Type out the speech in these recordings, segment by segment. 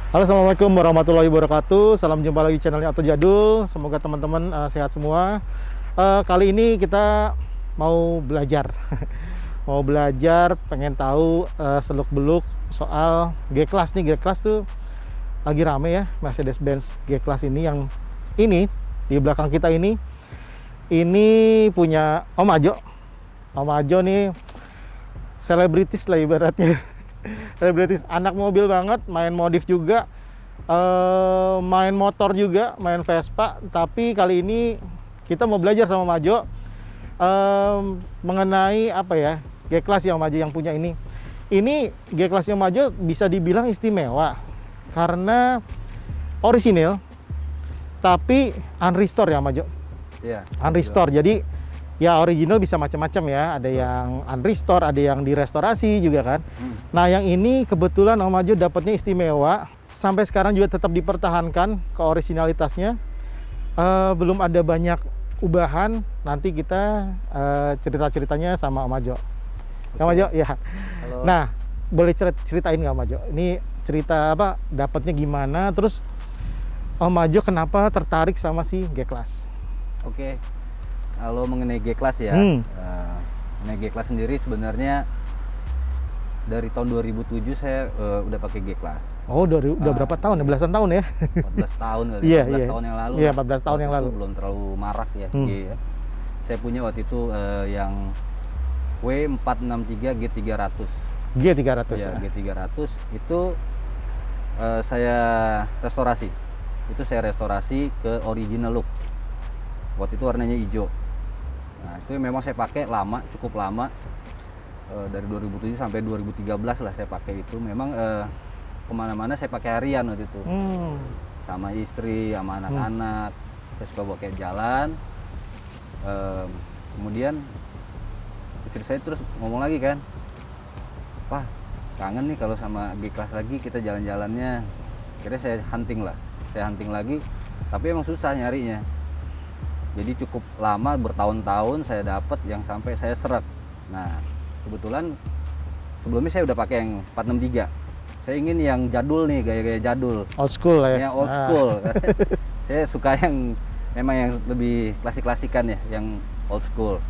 Halo, assalamualaikum warahmatullahi wabarakatuh. Salam jumpa lagi di channelnya Auto Jadul. Semoga teman-teman sehat semua. Kali ini kita mau belajar, mau belajar, pengen tahu seluk-beluk soal G-Class nih. G-Class tuh lagi rame ya, Mercedes-Benz G-Class ini. Yang ini di belakang kita ini punya Om Ajo. Om Ajo nih selebritis lah ibaratnya. Selebritis, anak mobil banget, main modif juga, main motor juga, main Vespa. Tapi kali ini kita mau belajar sama Majo mengenai apa ya, G-Class yang Majo yang punya ini. Ini G-Class yang Majo bisa dibilang istimewa karena orisinil tapi unrestore ya Majo. Iya. Unrestore. Jadi ya original bisa macam-macam ya, ada yang unrestore, ada yang direstorasi juga kan. Nah yang ini kebetulan Om Ajo dapatnya istimewa, sampai sekarang juga tetap dipertahankan keorisinalitasnya. Belum ada banyak ubahan, nanti kita cerita-ceritanya sama Om Ajo. Om Ajo ya. Halo. Nah boleh ceritain nggak Om Ajo? Ini cerita apa, dapatnya gimana, terus Om Ajo kenapa tertarik sama si G-Class? Oke. Kalau mengenai G-Class ya, mengenai G-Class sendiri sebenarnya dari tahun 2007 saya udah pakai G-Class. Oh, udah berapa tahun ya? Belasan tahun ya? 14 tahun kali, Iya, 14 iya. tahun yang lalu. Iya, lah. 14 tahun yang Waktu lalu. itu belum terlalu marak ya, G ya. Saya punya waktu itu yang W463 G300. G300 Ya, ya. G300 itu saya restorasi. Itu saya restorasi ke original look. Waktu itu warnanya hijau. Nah, itu memang saya pakai lama, cukup lama. Dari 2007 sampai 2013 lah saya pakai itu. Memang kemana-mana saya pakai harian waktu itu. Sama istri, sama anak-anak. Saya suka bawa kayak jalan. Kemudian istri saya terus ngomong lagi kan, "Wah, kangen nih kalau sama G-Class lagi, kita jalan-jalannya." Akhirnya saya hunting lah. Saya hunting lagi, tapi emang susah nyarinya. Jadi cukup lama, bertahun-tahun saya dapat yang sampai saya seret. Nah, kebetulan sebelumnya saya udah pakai yang 463. Saya ingin yang jadul nih, gaya-gaya jadul. Old school lah ya. Yang old school. Saya suka yang memang yang lebih klasik-klasikan ya, yang old school.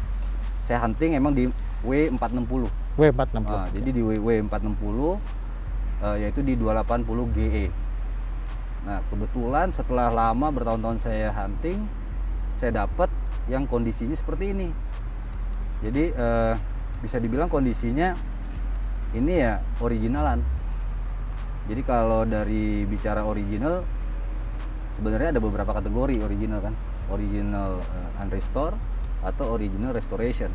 Saya hunting emang di W460. W460. Jadi di W460 yaitu di 280 GE. Nah, kebetulan setelah lama bertahun-tahun saya hunting, saya dapat yang kondisinya seperti ini. Jadi bisa dibilang kondisinya ini ya originalan. Jadi kalau dari bicara original, sebenarnya ada beberapa kategori original kan. Original unrestore atau original restoration.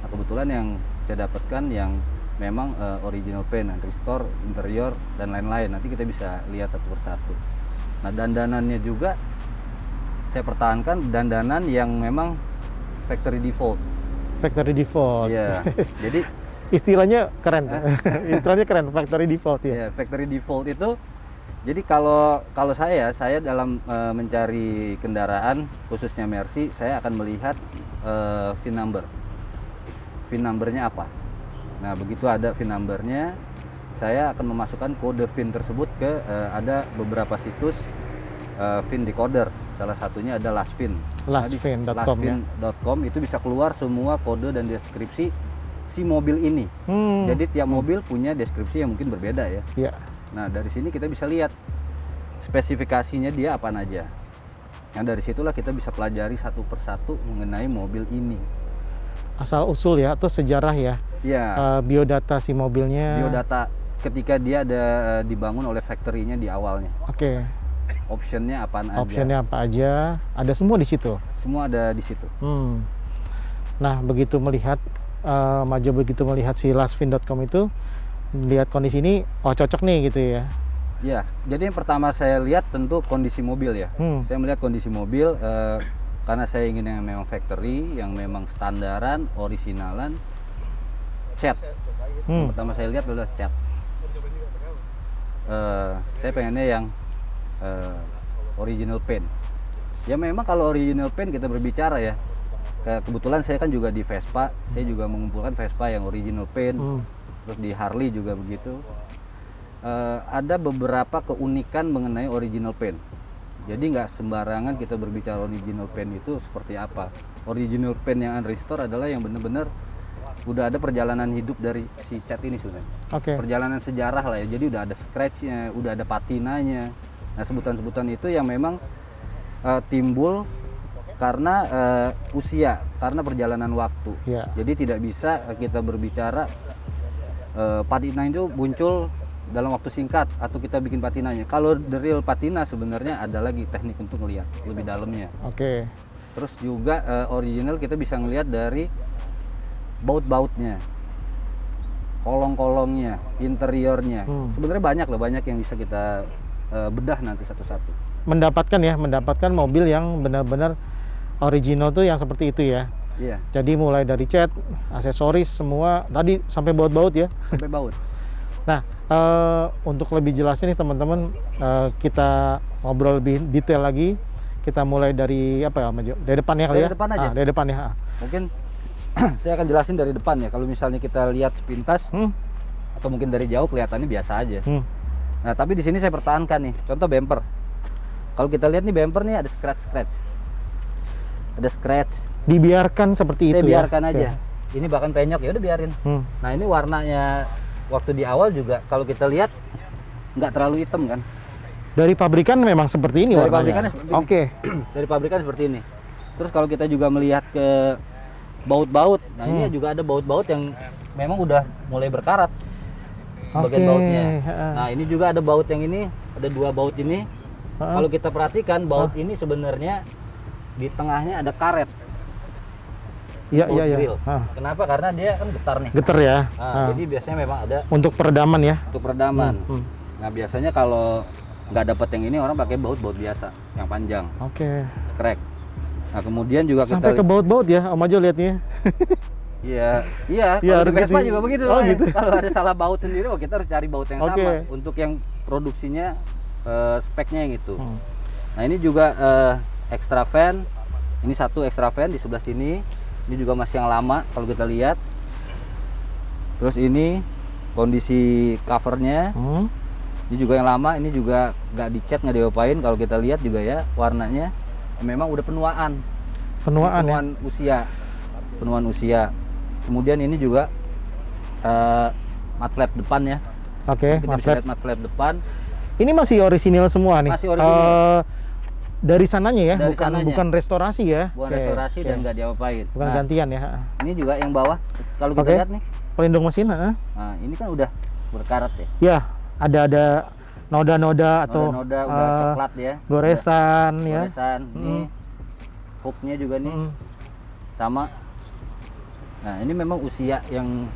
Nah, kebetulan yang saya dapatkan yang memang original paint, unrestore, interior dan lain-lain. Nanti kita bisa lihat satu persatu. Nah, dandanannya juga saya pertahankan dandanan yang memang factory default. Factory default. Iya. Jadi Istilahnya keren. Istilahnya keren, factory default ya. ya, factory default itu jadi kalau saya dalam mencari kendaraan khususnya Mercy, saya akan melihat VIN number. VIN numbernya apa? Nah, begitu ada VIN numbernya, saya akan memasukkan kode VIN tersebut ke ada beberapa situs VIN decoder. Salah satunya ada lastVIN. LastVIN.com ya. LastVIN.com itu bisa keluar semua kode dan deskripsi si mobil ini. Jadi tiap mobil punya deskripsi yang mungkin berbeda ya. Iya. Nah, dari sini kita bisa lihat spesifikasinya dia apa aja. Nah, dari situlah kita bisa pelajari satu persatu mengenai mobil ini. Asal usul ya, atau sejarah ya. Ya, Biodata si mobilnya. biodata ketika dia ada dibangun oleh factory-nya di awalnya. Oke. Optionnya apaan aja. Optionnya apa aja, ada semua di situ. Semua ada di situ. Nah, begitu melihat Majo begitu melihat si lastVIN.com itu, melihat kondisi ini, oh cocok nih gitu ya. Ya, jadi yang pertama saya lihat tentu kondisi mobil ya. Saya melihat kondisi mobil karena saya ingin yang memang factory, yang memang standaran, orisinalan, cat. Yang pertama saya lihat adalah cat. Saya pengennya yang original paint. Ya memang kalau original paint kita berbicara ya, kebetulan saya kan juga di Vespa, saya juga mengumpulkan Vespa yang original paint, terus di Harley juga begitu. ada beberapa keunikan mengenai original paint. Jadi nggak sembarangan kita berbicara original paint itu seperti apa. Original paint yang unrestore adalah yang benar-benar udah ada perjalanan hidup dari si cat ini sebenarnya. Oke. Perjalanan sejarah lah ya. Jadi udah ada scratch-nya, udah ada patinanya. Nah, sebutan-sebutan itu yang memang timbul karena usia, karena perjalanan waktu. Ya. Jadi tidak bisa kita berbicara patina itu muncul dalam waktu singkat atau kita bikin patinanya. Kalau the real patina sebenarnya ada lagi teknik untuk ngelihat lebih dalamnya. Oke. Terus juga original kita bisa ngelihat dari baut-bautnya, kolong-kolongnya, interiornya. Sebenarnya banyak yang bisa kita bedah nanti satu-satu. Mendapatkan mobil yang benar-benar original tuh yang seperti itu ya. Iya. Jadi mulai dari cat, aksesoris semua tadi sampai baut-baut ya. Sampai baut. Nah, untuk lebih jelasnya nih teman-teman, kita ngobrol lebih detail lagi. Kita mulai dari apa ya, Majo? Dari depan ya kali ya? Dari depan aja. Dari depan ya. Mungkin saya akan jelasin dari depan ya. Kalau misalnya kita lihat sepintas atau mungkin dari jauh kelihatannya biasa aja. Nah, tapi di sini saya pertahankan nih. Contoh bumper. Kalau kita lihat nih bumper nih ada scratch. Ada scratch. Dibiarkan seperti Saya itu biarkan ya? aja. Ini bahkan penyok ya udah biarin. Nah, ini warnanya waktu di awal juga kalau kita lihat nggak terlalu hitam kan. Dari pabrikan memang seperti ini Dari warnanya? pabrikannya seperti ini. Oke. Dari pabrikan seperti ini. Terus kalau kita juga melihat ke baut-baut, nah ini juga ada baut-baut yang memang udah mulai berkarat bagian bautnya. Nah, ini juga ada baut yang ini, ada dua baut ini. Kalau kita perhatikan baut ini sebenarnya di tengahnya ada karet. Iya. Kenapa? Karena dia kan getar nih. Getar ya. Nah, jadi biasanya memang ada untuk peredaman ya. untuk peredaman. Nah, biasanya kalau nggak dapat yang ini orang pakai baut-baut biasa yang panjang. Oke. Crack. Nah, kemudian juga sampai kita ke baut-baut ya, Om Ajo lihatnya. iya. Iya, Kalau harus di Vespa ganti. juga begitu. Oh, ya. gitu. Kalau ada salah baut sendiri, kita harus cari baut yang sama untuk yang produksinya speknya yang itu. Nah, ini juga extra fan. Ini satu extra fan di sebelah sini. Ini juga masih yang lama kalau kita lihat. Terus ini kondisi covernya. Ini juga yang lama, ini juga nggak dicat, nggak diapain. Kalau kita lihat juga ya warnanya memang udah penuaan ya? Penuaan usia. Kemudian ini juga matte flap depan ya. Oke, kita bisa lihat matte flap depan. Ini masih orisinil semua nih. Masih orisinil. Dari sananya ya, Dari bukan restorasi ya. Bukan restorasi dan nggak diapain. Bukan gantian ya. Ini juga yang bawah. Kalau kita lihat nih, pelindung mesin. Nah, ini kan udah berkarat ya. Ya, ada noda-noda atau udah coklat ya. Goresan ya. Goresan. Ini hooknya juga nih sama. Nah, ini memang usia yang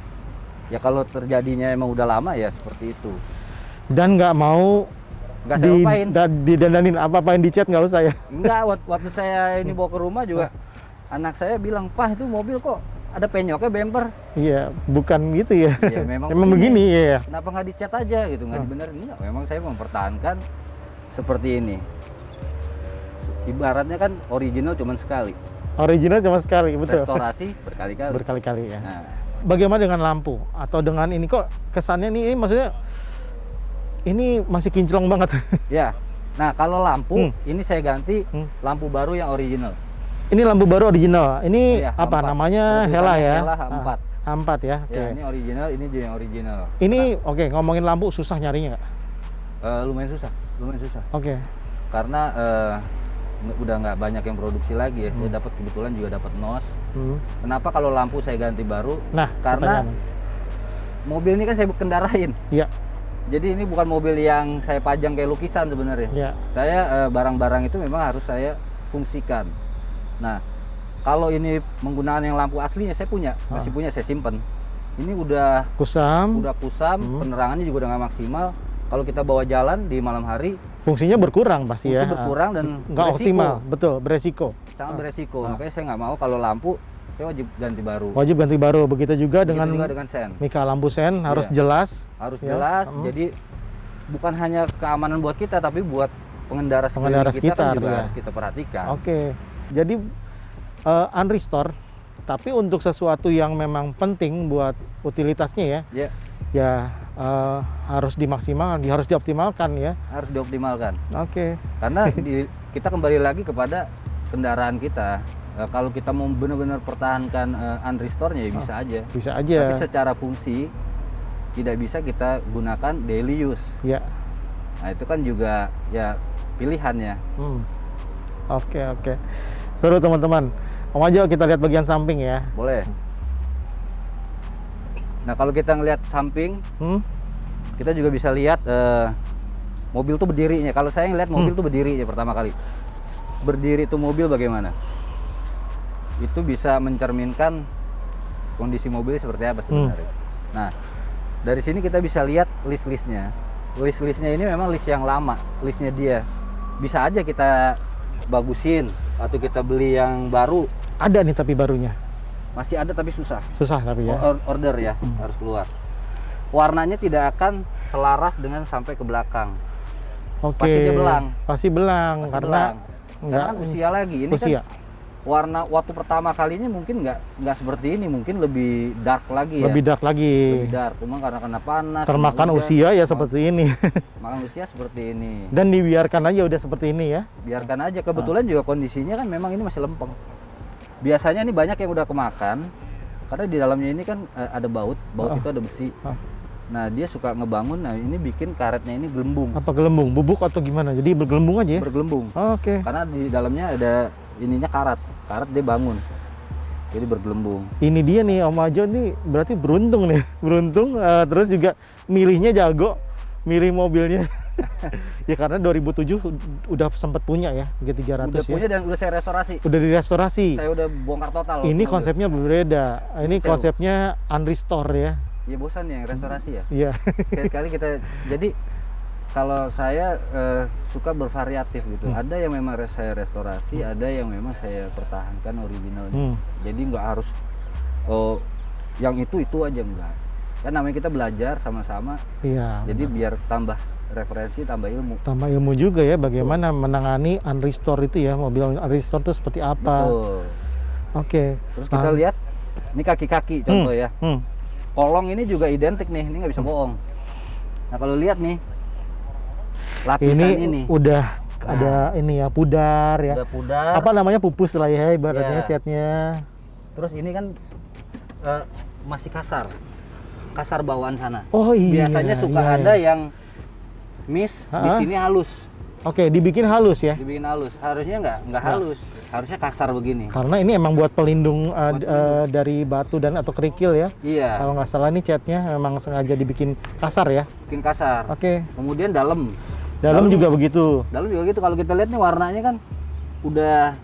ya kalau terjadinya emang udah lama ya seperti itu. Dan nggak mau didandanin apa-apain dicat, nggak usah ya? Enggak, waktu saya ini bawa ke rumah juga anak saya bilang, "Pak, itu mobil kok ada penyoknya bumper." Iya, bukan gitu ya. Ya memang begini ya. Kenapa nggak dicat aja gitu, nggak dibenerin? Enggak, memang saya mempertahankan seperti ini. Ibaratnya kan original cuma sekali. Original cuma sekali, betul. Restorasi berkali-kali. Berkali-kali ya. Nah, bagaimana dengan lampu atau dengan ini, kok kesannya nih, ini maksudnya ini masih kinclong banget. Ya. Nah, kalau lampu ini saya ganti lampu baru yang original. Ini lampu baru original. Ini ya, apa H4. namanya? Hella ya. Hella H4. H4 ya. Oke. Ya, ini original, ini juga yang original. Ini oke, ngomongin lampu susah nyarinya nggak? Lumayan susah. Oke. Karena udah nggak banyak yang produksi lagi ya. Saya dapat kebetulan juga dapat NOS. Kenapa kalau lampu saya ganti baru? Nah, karena mobil ini kan saya kendarain. Iya. Jadi ini bukan mobil yang saya pajang kayak lukisan sebenarnya. Iya. Saya barang-barang itu memang harus saya fungsikan. Nah, kalau ini menggunakan yang lampu aslinya saya punya, masih punya, saya simpen. Ini udah kusam, penerangannya juga udah nggak maksimal. Kalau kita bawa jalan di malam hari, fungsinya berkurang pasti ya. Berkurang dan nggak optimal, betul, beresiko. Sangat beresiko. Makanya saya nggak mau kalau lampu saya wajib ganti baru. Wajib ganti baru. Begitu juga dengan sen. mika lampu sen harus jelas. Harus jelas. Jadi bukan hanya keamanan buat kita, tapi buat pengendara sekitar kan juga harus kita perhatikan. Oke. Jadi unrestore, tapi untuk sesuatu yang memang penting buat utilitasnya ya. Ya harus dimaksimalkan, harus dioptimalkan ya. Harus dioptimalkan. Oke. Karena kita kembali lagi kepada kendaraan kita. Kalau kita mau benar-benar pertahankan unrestore-nya ya bisa aja. Bisa aja. Tapi secara fungsi tidak bisa kita gunakan daily use. Ya. Nah itu kan juga ya pilihannya. Oke. Seru teman-teman. Om aja kita lihat bagian samping ya. Boleh. Nah kalau kita ngelihat samping, kita juga bisa lihat mobil tuh berdirinya. Kalau saya ngelihat mobil tuh berdirinya pertama kali. Berdiri tuh mobil bagaimana? Itu bisa mencerminkan kondisi mobil seperti apa sebenarnya. Nah dari sini kita bisa lihat list-listnya. List-listnya ini memang list yang lama, listnya dia. Bisa aja kita bagusin atau kita beli yang baru. Ada nih tapi barunya. Masih ada tapi susah. Susah tapi ya. Order ya, harus keluar. Warnanya tidak akan selaras dengan sampai ke belakang. Oke. Pasti dia belang. Pasti belang Pasti karena belang. enggak Karena usia lagi. Ini usia. kan warna waktu pertama kalinya mungkin nggak seperti ini, mungkin lebih dark lagi ya. Lebih dark lagi. Lebih dark, cuma karena kena panas. Termakan kena hujan, usia ya seperti ini. Makan usia seperti ini. Dan dibiarkan aja udah seperti ini ya. Biarkan aja. Kebetulan juga kondisinya kan memang ini masih lempeng. Biasanya ini banyak yang udah kemakan karena di dalamnya ini kan ada baut itu ada besi. Nah dia suka ngebangun. Nah ini bikin karetnya ini gelembung. Apa gelembung? Bubuk atau gimana? Jadi bergelembung aja ya? Bergelembung. Oke. Karena di dalamnya ada ininya karet dia bangun. Jadi bergelembung. Ini dia nih Om Ajo nih berarti beruntung nih. Beruntung terus juga milihnya jago. Milih mobilnya. Ya karena 2007 udah sempat punya ya G300 udah ya. punya dan udah saya restorasi. Udah direstorasi. Saya udah bongkar total. Ini mobil. konsepnya berbeda. Ini konsepnya unrestore ya. Iya bosan ya yang restorasi ya. Iya. Sekali-sekali kita jadi kalau saya suka bervariatif gitu. Ada yang memang saya restorasi, ada yang memang saya pertahankan originalnya. Jadi nggak harus yang itu aja enggak. Kan namanya kita belajar sama-sama. Iya. Jadi biar tambah referensi, tambah ilmu. Tambah ilmu juga ya bagaimana menangani unrestore itu ya, mobil unrestore itu seperti apa. Betul. Oke. Terus kita lihat ini kaki-kaki contoh ya. Kolong ini juga identik nih, ini nggak bisa bohong. Nah kalau lihat nih lapisan ini udah ada ini ya pudar ya. Udah pudar. Apa namanya pupus lah ya ibaratnya Ya. catnya. Terus ini kan masih kasar bawaan sana. Oh iya. Biasanya suka ada yang miss di sini halus. Oke, dibikin halus ya. Dibikin halus. Harusnya nggak halus. Harusnya kasar begini. Karena ini emang buat pelindung dari batu dan atau kerikil ya. Iya. Kalau nggak salah nih catnya memang sengaja dibikin kasar ya. Bikin kasar. Oke. Kemudian dalam juga begitu. Dalam juga gitu. Kalau kita lihat nih warnanya kan udah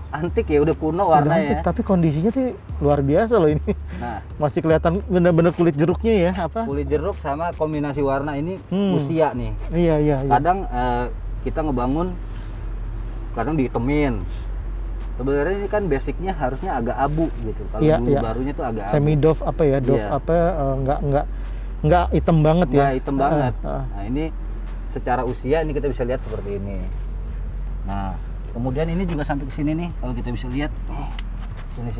antik ya, udah kuno warnanya. Tapi kondisinya tuh luar biasa loh ini. Nah, masih kelihatan bener-bener kulit jeruknya ya apa? Kulit jeruk sama kombinasi warna ini usia nih. Iya. Kadang kita ngebangun, kadang dihitemin. Sebenarnya ini kan basicnya harusnya agak abu gitu. Kalau dulu barunya tuh agak semi abu. doff apa ya? Doff apa? Nggak hitam banget ya? Nggak hitam banget. Nah ini secara usia ini kita bisa lihat seperti ini. Nah kemudian ini juga sampai ke sini nih, kalau kita bisa lihat.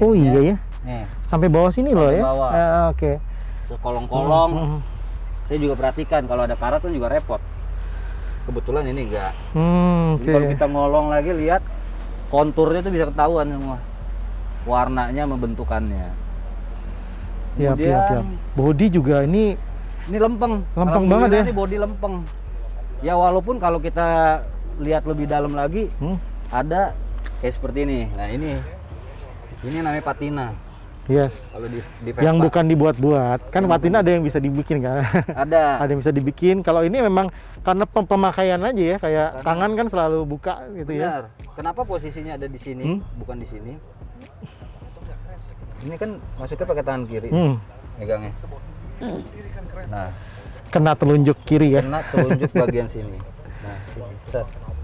Oh iya ya. Nih. Sampai bawah sini loh ya. Bawah. Oke. Terus kolong-kolong. Saya juga perhatikan kalau ada karat kan juga repot. Kebetulan ini enggak. Jadi kalau kita ngolong lagi lihat konturnya tuh bisa ketahuan semua. Warnanya, membentukannya. Iya. Bodi juga ini lempeng. Lempeng banget ya. Ini bodi lempeng. Ya walaupun kalau kita lihat lebih dalam lagi ada kayak seperti ini. Nah ini namanya patina. Yes. Kalau di yang bukan dibuat-buat kan patina ada yang bisa dibikin kan? Ada yang bisa dibikin. Kalau ini memang karena pemakaian aja ya, kayak tangan kan selalu buka gitu. Benar. Ya. Kenapa posisinya ada di sini, bukan di sini? Ini kan masuknya pakai tangan kiri, megangnya. Nah, kena telunjuk kiri ya. Kena telunjuk bagian sini. Nah, sini.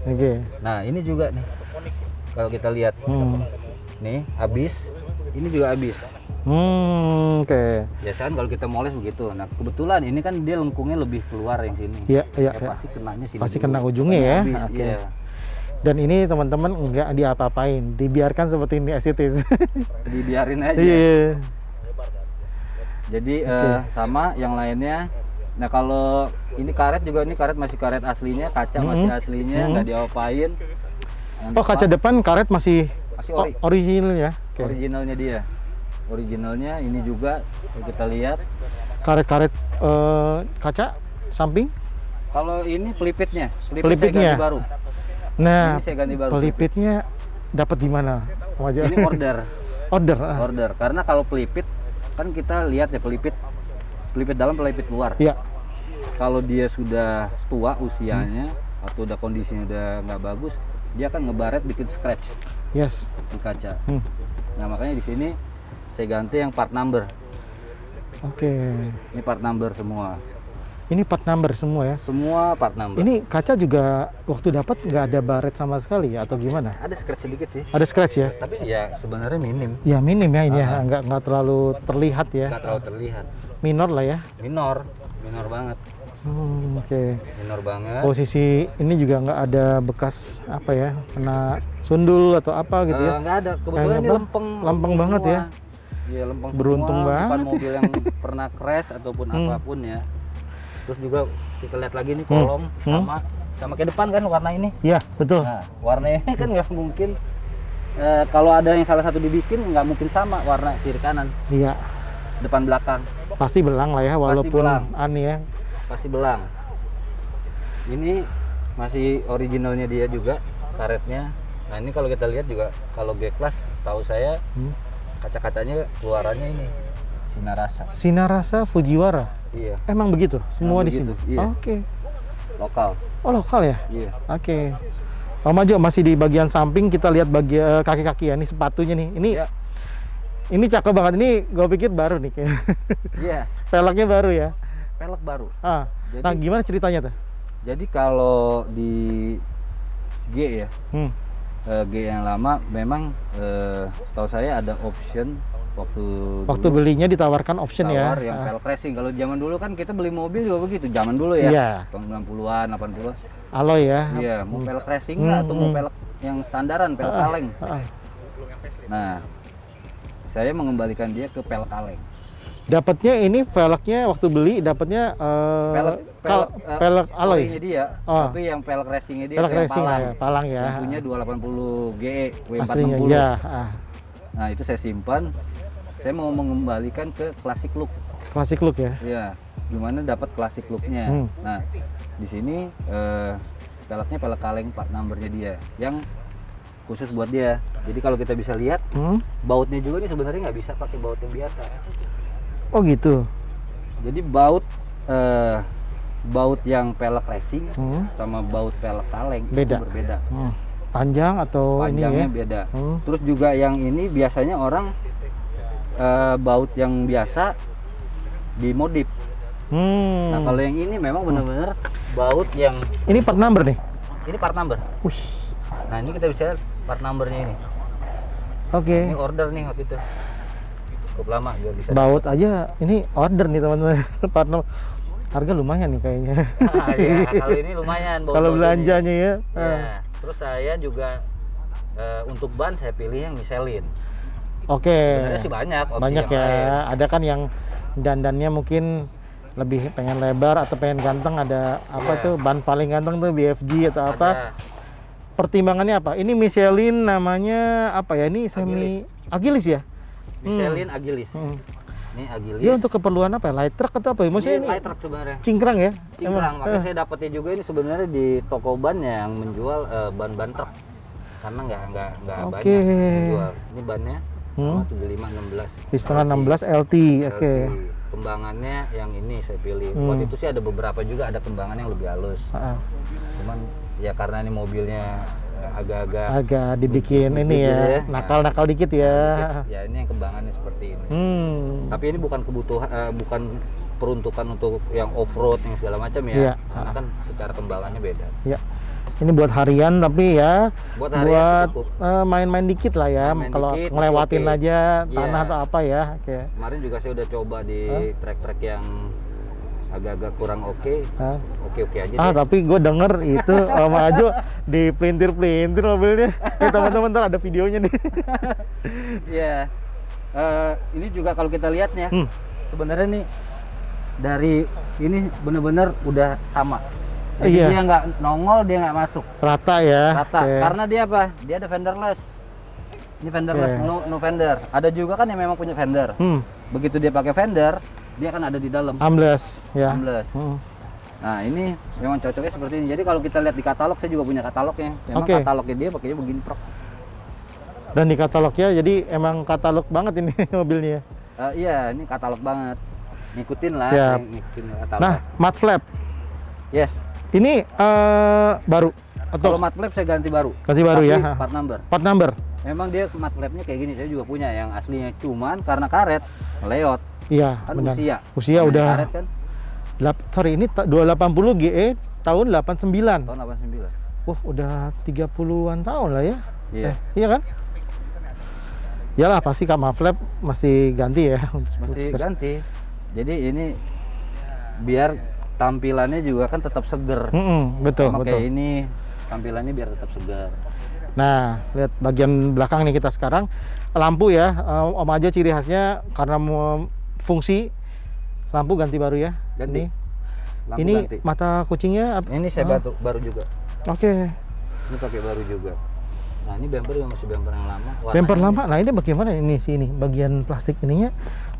Oke. Nah, ini juga nih. Kalau kita lihat, nih habis. Ini juga habis. Oke. Biasanya kalau kita moles begitu. Nah, kebetulan ini kan dia lengkungnya lebih keluar yang sini. Iya. Pasti kenanya sini. Pasti kena ujungnya ya. Oke. Iya. Dan ini teman-teman nggak diapa-apain, dibiarkan seperti ini as it is. Dibiarin aja. Iya. Jadi sama yang lainnya Nah kalau ini karet juga, ini karet masih karet aslinya, kaca masih aslinya, nggak diapain. Yang Oh, kaca depan karet masih masih original ya. Oke. originalnya dia. Originalnya ini juga kalau kita lihat. Karet-karet kaca samping. Kalau ini pelipitnya Pelipitnya. saya ganti baru. Nah, Ini saya ganti baru. pelipitnya dapat di mana? Om Ajo? Ini order. Order. Order. Karena kalau pelipit kan kita lihat ya pelipit dalam, pelipit luar. Iya. Kalau dia sudah tua usianya atau udah kondisinya udah nggak bagus, dia akan ngebaret bikin scratch Yes. di kaca. Hmm. Nah makanya di sini saya ganti yang part number. Oke. Ini part number semua. Ini part number semua ya. Semua part number. Ini kaca juga waktu dapat nggak ada baret sama sekali ya atau gimana? Ada scratch sedikit sih. Ada scratch ya? Tapi ya sebenarnya minim. Ya minim ya ini ya, nggak terlalu terlihat ya. Nggak terlalu terlihat. Minor lah ya. Minor banget. Oke. Minor banget. Posisi ini juga nggak ada bekas apa ya, kena sundul atau apa gitu ya? Nggak ada. Kebetulan Nggak ini apa? lempeng. Lempeng banget ya. Iya lempeng. Beruntung semua, banget. Bukan mobil yang pernah crash ataupun apapun ya. Terus juga kita lihat lagi nih kolom sama kayak depan kan warna ini. Iya betul. Nah warnanya kan nggak mungkin. Kalau ada yang salah satu dibikin nggak mungkin sama warna kiri kanan. Iya. Depan belakang. Pasti belang lah ya, walaupun belang. ya. Pasti belang. Ini masih originalnya dia juga karetnya. Nah ini kalau kita lihat juga kalau G-Class tahu saya kaca-kacanya keluarannya ini Sinarasa. Sinarasa Fujiwara. Iya. Emang begitu? Semua Emang di sini. begitu, iya. Oke. Lokal. Oh lokal ya? Iya. Oke. Om Ajo masih di bagian samping, kita lihat bagian kaki-kaki ya. Ini sepatunya nih. Iya. Ini cakep banget. Ini gue pikir baru nih. Iya. Peleknya baru ya. Pelek baru. Nah gimana ceritanya tuh? Jadi kalau di G ya, G yang lama memang setahu saya ada option waktu belinya ditawarkan option tawar ya. yang velg racing. Kalau zaman dulu kan kita beli mobil juga begitu, zaman dulu ya. Iya. Tahun 90-an, 80-an. Alloy ya. Iya, mau velg racing nggak atau mau velg yang standaran, velg kaleng. Nah, saya mengembalikan dia ke velg kaleng. Dapatnya ini velgnya waktu beli dapatnya velg alloy. Ini dia, tapi yang velg racingnya dia Velg yang racing Palang. ya, Palang ya. Yang punya 280 GE Aslinya W460. ya. Nah, itu saya simpan. Saya mau mengembalikan ke classic look. Classic look ya. Iya, gimana dapat classic looknya. Nah, di sini velgnya velg kaleng part numbernya dia yang khusus buat dia. Jadi kalau kita bisa lihat, bautnya juga ini sebenarnya nggak bisa pakai baut yang biasa. Oh gitu. Jadi baut yang velg racing sama baut velg kaleng beda. itu berbeda. Panjang atau Panjangnya ini ya? beda. Terus juga yang ini biasanya orang baut yang biasa dimodif. Nah kalau yang ini memang benar-benar baut yang ini part number nih. ini part number. Wih. Nah ini kita bisa lihat part numbernya ini. Oke. Ini order nih waktu itu. Cukup lama biar bisa. Baut aja ini order nih teman-teman. Part number. Harga lumayan nih kayaknya. Ya, kalau ini lumayan. Kalau belanjanya ini. ya. Ya. Terus saya juga untuk ban saya pilih yang Michelin. Oke. Sebenarnya sih banyak opsi banyak yang ya. lain. Ada kan yang dandannya mungkin lebih pengen lebar atau pengen ganteng, ada apa tuh ban paling ganteng tuh BFG atau apa. Pertimbangannya apa? Ini Michelin namanya apa ya? Ini semi Agilis ya? Michelin Agilis. Ini Agilis. Dia untuk keperluan apa ya? Light truck atau apa ya? Maksudnya ini light truck sebenarnya. cingkrang ya? Cingkrang, makanya saya dapetnya juga ini sebenarnya di toko ban yang menjual ban-ban truk. Karena nggak banyak menjual. Ini bannya 75 16. Setengah 16 LT. Oke. Kembangannya yang ini saya pilih. Waktu itu sih ada beberapa juga ada kembangan yang lebih halus. Cuman ya karena ini mobilnya agak dibikin ini ya, nakal-nakal dikit ya. Ya ini yang kembangannya seperti ini. Tapi ini bukan kebutuhan, bukan peruntukan untuk yang off-road yang segala macam ya. Karena kan secara kembangannya beda. Ya. Ini buat harian tapi ya buat main-main dikit lah ya. Kalau ngelewatin aja tanah atau apa ya. Kemarin juga saya udah coba di trek-trek yang agak-agak kurang oke aja deh. Tapi gue denger itu sama Ajo di pelintir-pelintir mobilnya. Teman-teman ntar ada videonya nih. Iya. Ini juga kalau kita lihatnya sebenarnya nih dari ini bener-bener udah sama. Jadi Iya. dia nggak nongol, dia nggak masuk. Rata ya. Rata. Oke. Karena dia apa? Dia ada fenderless. Ini fenderless, Oke. no fender. Ada juga kan yang memang punya fender. Begitu dia pakai fender, dia kan ada di dalam. Ambles ya. Ambles. Nah ini memang cocoknya seperti ini. Jadi kalau kita lihat di katalog, saya juga punya katalognya. Memang Oke. katalognya dia pakainya begini prok. Dan di katalognya jadi emang katalog banget ini mobilnya. Iya, ini katalog banget. Ngikutin lah, Siap. ngikutin katalog. Nah, mud flap. Yes. Ini baru Kalau atau mat flap saya ganti baru. ganti baru Tapi ya? part number. Part number. Memang dia mat flapnya kayak gini, saya juga punya yang aslinya. Cuman karena karet, layout, Iya, kan benar. usia. Usia Namanya udah karet kan sorry ini 280 GE tahun 89. tahun 89. Wah, udah 30-an tahun lah ya. Iya. Iya kan? Iyalah pasti mud flap mesti ganti ya. Mesti ganti. Jadi ini biar tampilannya juga kan tetap seger. Betul, Sama betul. kayak ini tampilannya biar tetap segar. Nah, lihat bagian belakang nih kita sekarang. Lampu ya, Om Ajo ciri khasnya karena mau fungsi lampu ganti baru ya. Ganti. Lampu Ini ganti. mata kucingnya Ini saya baru juga. Oke. Ini pakai baru juga. Nah, ini bumper juga masih bumper yang lama. Warnanya Bumper lama. Nah, ini bagaimana ini sini bagian plastik ininya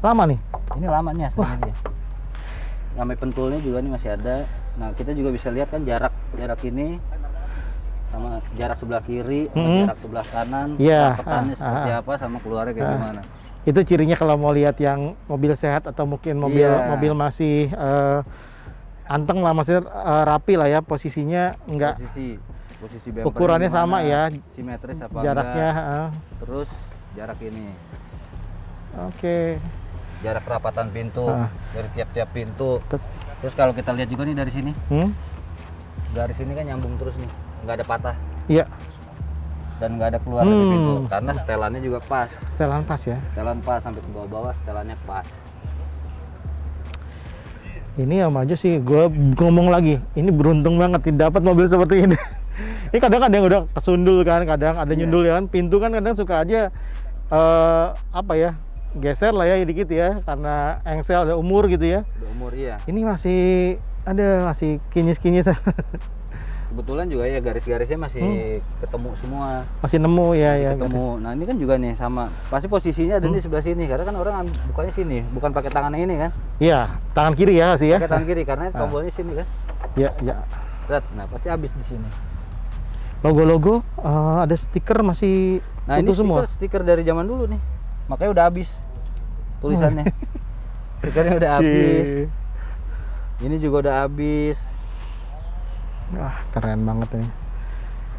lama nih. Ini lamanya sebenarnya dia. Sampai pentulnya juga ini masih ada. Nah, kita juga bisa lihat kan jarak ini sama jarak sebelah kiri, sama jarak sebelah kanan, Iya, rapetannya seperti apa sama keluarnya kayak gimana. Itu cirinya kalau mau lihat yang mobil sehat atau mungkin mobil Iya. mobil masih anteng lah, maksudnya rapi lah ya posisinya, enggak Posisi bumper ukurannya sama ya, simetris apa jaraknya. enggak. Terus jarak ini, Oke. jarak rapatan pintu dari tiap-tiap pintu. Tet- Terus kalau kita lihat juga nih dari sini, Hmm? garis ini kan nyambung terus nih, nggak ada patah Iya, dan nggak ada keluar dari pintu karena setelannya juga pas. setelan pas ya. Setelan pas sampai ke bawah-bawah, setelannya pas. Ini Om Ajo sih, gue ngomong lagi, ini beruntung banget dapat mobil seperti ini. Ini kadang ada yang udah kesundul kan, kadang ada nyundul ya kan, pintu kan kadang suka aja apa ya, geser lah ya dikit ya, karena engsel ada umur gitu ya. Udah umur iya. Ini masih masih kinyis-kinyis. Kebetulan juga ya garis-garisnya masih ketemu semua. Masih nemu ya ya. Ketemu. Nah, ini kan juga nih sama. Pasti posisinya ada di sebelah sini karena kan orang bukanya sini, bukan pakai tangan ini kan. Iya, tangan kiri ya sih ya. Pakai tangan kiri karena tombolnya sini kan. Iya, iya. Berat. Nah, pasti habis di sini. Logo-logo ada stiker masih Nah, ini utuh semua. stiker dari zaman dulu nih. Makanya udah habis tulisannya. Stikernya udah habis. Ini juga udah habis. Wah, keren banget ini.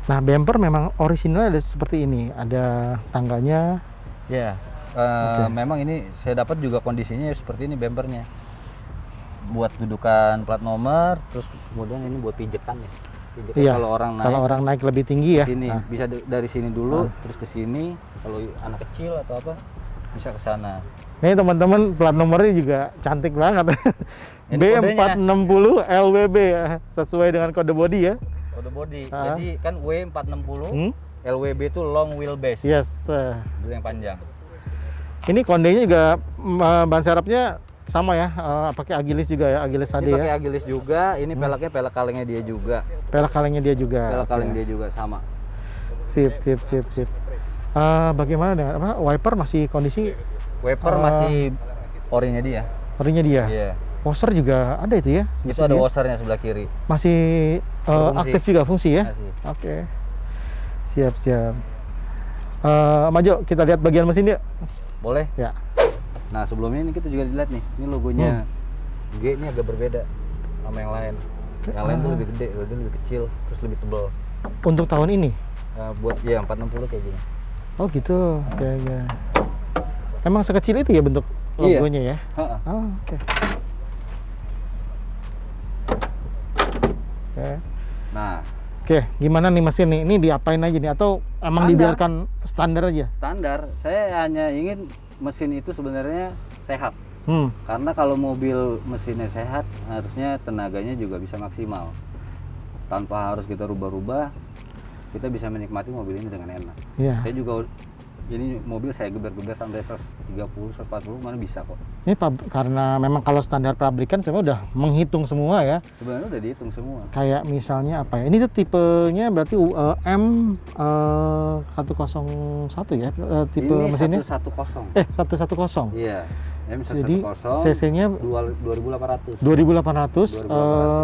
Nah, bumper memang orisinalnya ada seperti ini. Ada tangganya. Ya, memang ini saya dapat juga kondisinya seperti ini bumpernya. Buat dudukan plat nomor, terus kemudian ini buat pijekan ya. Pijekan Iya. kalau orang naik lebih tinggi ya. sini, Nah, bisa dari sini dulu, terus ke sini. Kalau anak kecil atau apa, bisa ke sana. ini teman-teman plat nomornya juga cantik banget. Ini B460 LWB ya, sesuai dengan kode bodi ya. Kode body. Jadi kan W460, LWB itu long wheelbase. Yes. Itu yang panjang. Ini kondenya juga ban serepnya sama ya, pakai Agilis juga ya, Agilis HD Ini pakai ya. Agilis juga, ini peleknya pelek kalengnya dia juga. Pelek kalengnya dia juga. Pelek kaleng Oke. dia juga sama. Sip. Bagaimana dengan wiper masih kondisi Wiper masih orinya dia. orinya dia? Iya. Washer juga ada itu ya? Itu ada washernya sebelah kiri. Masih Berfungsi. aktif juga fungsi ya? Masih. Oke. Siap. Majo, kita lihat bagian mesin ya? Boleh? Ya. Nah, sebelumnya ini kita juga lihat nih. Ini logonya G ini agak berbeda sama yang lain. Yang lain tuh lebih gede, lebih kecil, terus lebih tebal. Untuk tahun ini? Buat ya 460 kayak gini. Oh gitu. Ya. Emang sekecil itu ya bentuk Iya. logonya ya? Heeh. Oh, oke. Oke. Nah, Oke, gimana nih mesin nih? Ini diapain aja nih? Atau emang Standar. dibiarkan standar aja? standar. Saya hanya ingin mesin itu sebenarnya sehat. Hmm. Karena kalau mobil mesinnya sehat, harusnya tenaganya juga bisa maksimal. Tanpa harus kita rubah-rubah, kita bisa menikmati mobil ini dengan enak. Iya. Saya juga Ini mobil saya geber-geber sampai 130, 140 mana bisa kok. Ini karena memang kalau standar pabrikan sebenarnya udah menghitung semua ya. Sebenarnya udah dihitung semua. Kayak misalnya apa ya? Ini tuh tipenya berarti M 101 ya, tipe Ini mesinnya. 110. 110. Iya. M110. Jadi CC-nya 2800. 2800,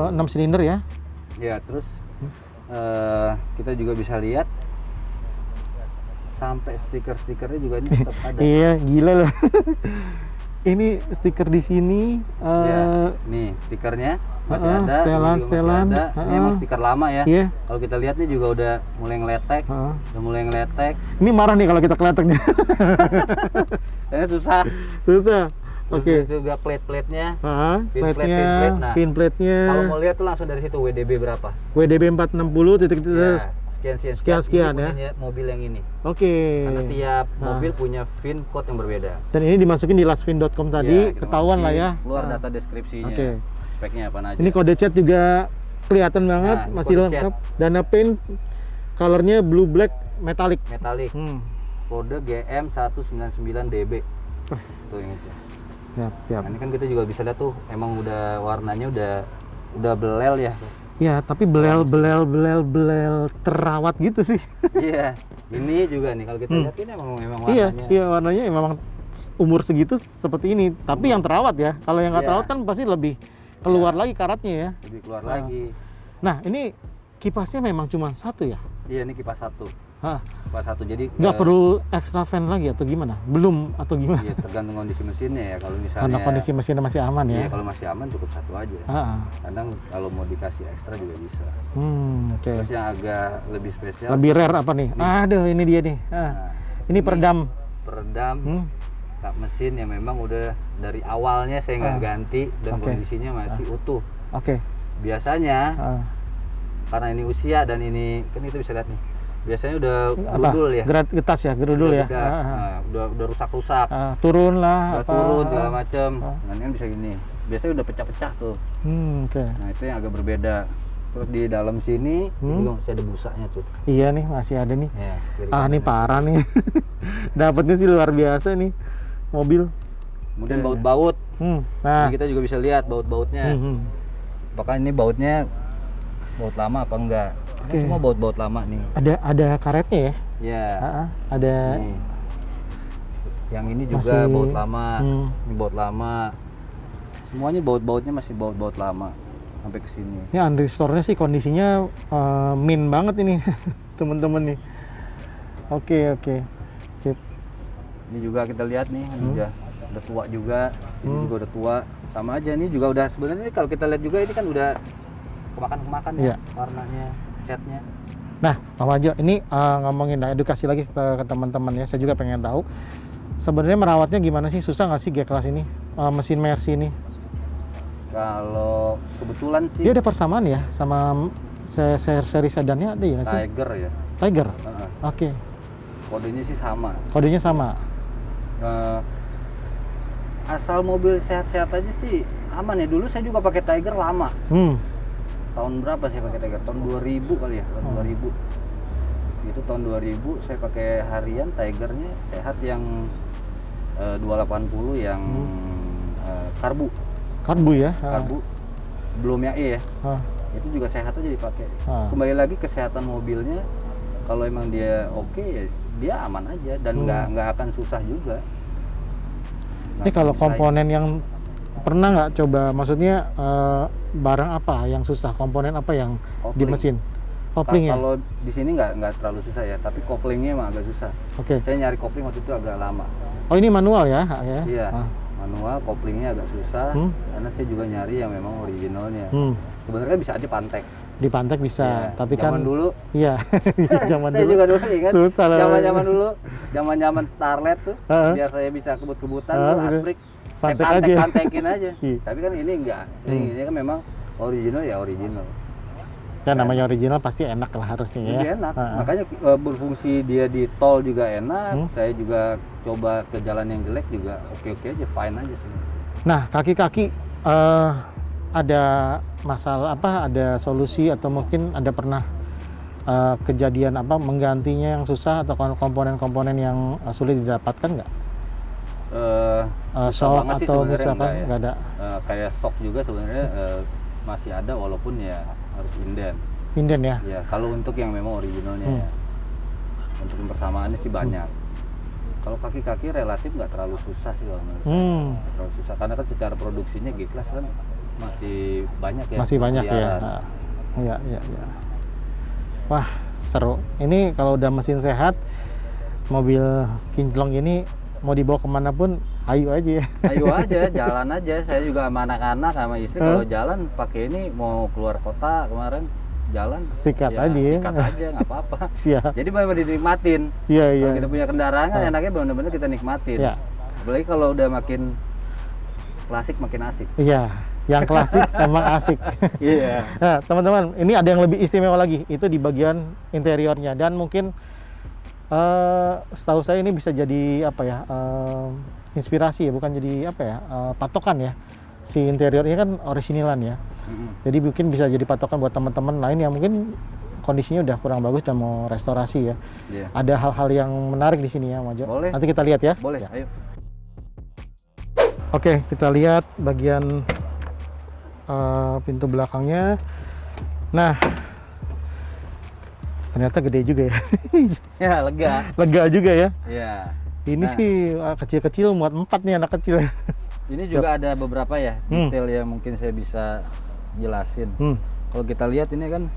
6 silinder ya. Ya, terus kita juga bisa lihat sampai stiker-stikernya juga ini tetap ada. Iya, gila loh. Ini stiker di sini. Ya, nih stikernya masih ada. Setelan. Ini emang stiker lama ya. Iya. Kalau kita lihat nih juga udah mulai ngeletek. Udah mulai ngeletek. Ini marah nih kalau kita keletek nih. Kayaknya susah. Susah. Oke. Itu juga plate-platenya. Plate-nya, Nah, pin plate-nya. kalau mau lihat tuh langsung dari situ WDB berapa? WDB 460 titik Ya, sekian ini ya. punya mobil yang ini. Oke. Karena tiap mobil punya VIN code yang berbeda. Dan ini dimasukin di lastfin.com tadi, Ya, kita ketahuan lah ya. Keluar data deskripsinya. Oke. Speknya apa aja. Ini kode cat juga kelihatan banget, Nah, masih kode lengkap. Dana paint colornya blue black metallic. Metalik. Kode GM199DB. Tuh yang itu. Siap. Nah, ini kan kita juga bisa lihat tuh emang udah warnanya udah belel ya. Ya, tapi belel terawat gitu sih. Iya. Ini juga nih kalau kita lihat ini emang Iya, warnanya. iya warnanya memang umur segitu seperti ini. Tapi yang terawat ya. Kalau yang nggak Iya. terawat kan pasti lebih keluar lagi karatnya ya. Lebih keluar lagi. Nah, ini kipasnya memang cuma satu ya? Iya, ini kipas satu. Hah. Kipas satu. Jadi Nggak perlu extra fan lagi atau gimana? Belum atau gimana? Iya, tergantung kondisi mesinnya ya. Kalau misalnya Karena kondisi mesinnya masih aman ya? Iya, kalau masih aman cukup satu aja. Kadang kalau mau dikasih ekstra juga bisa. Oke. Terus yang agak lebih spesial. Lebih rare apa nih? Aduh, ini dia nih. Nah, ini peredam. Peredam kap mesin yang memang udah dari awalnya saya nggak ganti dan kondisinya masih utuh. Oke. Biasanya karena ini usia dan ini kan itu bisa lihat nih. Biasanya udah gerudul ya. Getas ya, gerudul ya. Nah, udah rusak-rusak. Turun lah. Udah turun segala macam. Nah, ini kan bisa gini. Biasanya udah pecah-pecah tuh. Oke. Nah, itu yang agak berbeda. Terus di dalam sini juga masih ada busanya tuh. Iya nih, masih ada nih. Ya, ini parah nih. Dapatnya sih luar biasa nih mobil. Kemudian baut-baut. Nah, Jadi kita juga bisa lihat baut-bautnya. Apakah ini baut lama apa enggak? Ini semua baut-baut lama nih. Ada karetnya ya? Ya. Ada. Nih. Yang ini juga baut lama. Ini baut lama. Semuanya baut-bautnya masih baut-baut lama sampai ke sini. Ini unrestore-nya sih kondisinya min banget ini, teman-teman nih. Oke. Sip. Ini juga kita lihat nih, ini udah tua juga. Ini juga udah tua. Sama aja nih juga udah sebenarnya kalau kita lihat juga ini kan udah kemakan ya warnanya, catnya. Nah, Pak Wajo, ini ngomongin edukasi lagi ke teman-teman ya. Saya juga pengen tahu sebenarnya merawatnya gimana sih? Susah nggak sih G-Class ini, mesin Mercy ini? Kalau kebetulan sih dia ada persamaan ya sama seri sedannya ada ya nggak sih? Tiger ya. Tiger. Oke. Kodenya sih sama. Kodenya sama. Asal mobil sehat-sehat aja sih aman ya. Dulu saya juga pakai Tiger lama. Tahun berapa saya pakai Tiger? Tahun 2000 kali ya, tahun 2000. Itu tahun 2000 saya pakai harian Tigernya sehat yang 280 yang karbu. Karbu ya? Karbu. Belum ya ya. Itu juga sehat aja dipakai. Kembali lagi kesehatan mobilnya, kalau emang dia oke ya dia aman aja dan nggak akan susah juga. Ini kalau komponen yang pernah nggak coba, maksudnya barang apa yang susah, komponen apa yang di mesin? Kopling ya? Kalau di sini nggak terlalu susah ya, tapi koplingnya emang agak susah. Saya nyari kopling waktu itu agak lama. Oh, ini manual ya? Iya, manual, koplingnya agak susah karena saya juga nyari yang memang originalnya. Sebenarnya bisa aja pantek. Di pantek bisa, ya, tapi zaman kan dulu. Iya, zaman saya dulu. juga dulu ingat. Susah lah. Zaman dulu, zaman Starlet tuh, biar saya bisa kebut-kebutan tuh asprik. Pantekin aja. Tapi kan ini enggak. Ini kan memang original ya original. Ya namanya original pasti enak lah harusnya ya. Lebih enak. Makanya berfungsi dia di tol juga enak. Saya juga coba ke jalan yang jelek juga oke-oke aja, fine aja sebenarnya. Nah, kaki-kaki ada masalah apa? Ada solusi atau mungkin ada pernah kejadian apa menggantinya yang susah atau komponen-komponen yang sulit didapatkan nggak? Susah Shock banget sih atau sebenarnya misalkan enggak ya. nggak ada Kayak shock juga sebenarnya masih ada walaupun ya harus inden. inden ya? Ya, kalau untuk yang memang originalnya ya. Untuk yang persamaannya sih banyak. Kalau kaki-kaki relatif nggak terlalu susah sih kalau menurut saya. Nggak terlalu susah karena kan secara produksinya G-Class kan masih banyak ya. Masih banyak ya. pemeliharaan. Iya, iya, iya. Wah, seru. Ini kalau udah mesin sehat, mobil kinclong ini mau dibawa kemana pun, ayo aja ya. Ayo aja, jalan aja. Saya juga sama anak-anak sama istri kalau jalan pakai ini mau keluar kota kemarin jalan Sikat ya, aja ya. sikat aja nggak apa-apa. Siap. Jadi benar-benar dinikmatin. Iya, iya. Kalau kita punya kendaraan kan enaknya benar-benar kita nikmatin. Iya. Apalagi kalau udah makin klasik makin asik. Iya, yang klasik emang asik. Iya. Nah, teman-teman, ini ada yang lebih istimewa lagi, itu di bagian interiornya dan mungkin setahu saya ini bisa jadi apa ya, inspirasi ya, bukan jadi apa ya, patokan ya. Si interiornya kan originalan ya. Jadi mungkin bisa jadi patokan buat teman-teman lain yang mungkin kondisinya udah kurang bagus dan mau restorasi ya. Iya. Ada hal-hal yang menarik di sini ya, Majo. Boleh. Nanti kita lihat ya. Boleh, Ya. ayo. Oke, kita lihat bagian pintu belakangnya. Nah, ternyata gede juga ya. Ya, lega. Lega juga ya. Iya. Ini Nah. sih kecil-kecil muat 4 nih anak kecil. Ini juga ada beberapa ya detail yang mungkin saya bisa jelasin. Kalau kita lihat ini kan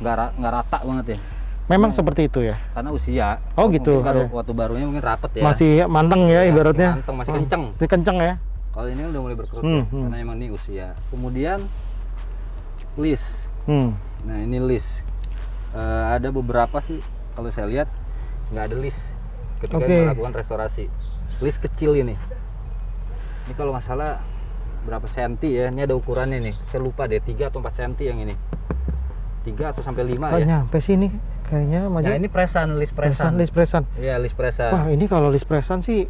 nggak rata banget ya. Memang seperti itu ya. Karena usia. Oh, gitu. Mungkin Oke. waktu barunya mungkin rapet ya. Masih manteng ya ibaratnya. Masih manteng, masih kenceng. Masih kenceng ya. Kalau ini udah mulai berkerut karena emang ini usia. Kemudian list. Nah ini list. Ada beberapa sih kalau saya lihat nggak ada list ketika melakukan restorasi. List kecil ini. Ini kalau nggak salah berapa senti ya? Ini ada ukurannya nih. Saya lupa deh 3 atau 4 senti yang ini. 3 atau sampai 5 ya. Nyampe sini kayaknya Majo. Nah ini presan, list presan. List presan. Iya list presan. Wah, ini kalau list presan sih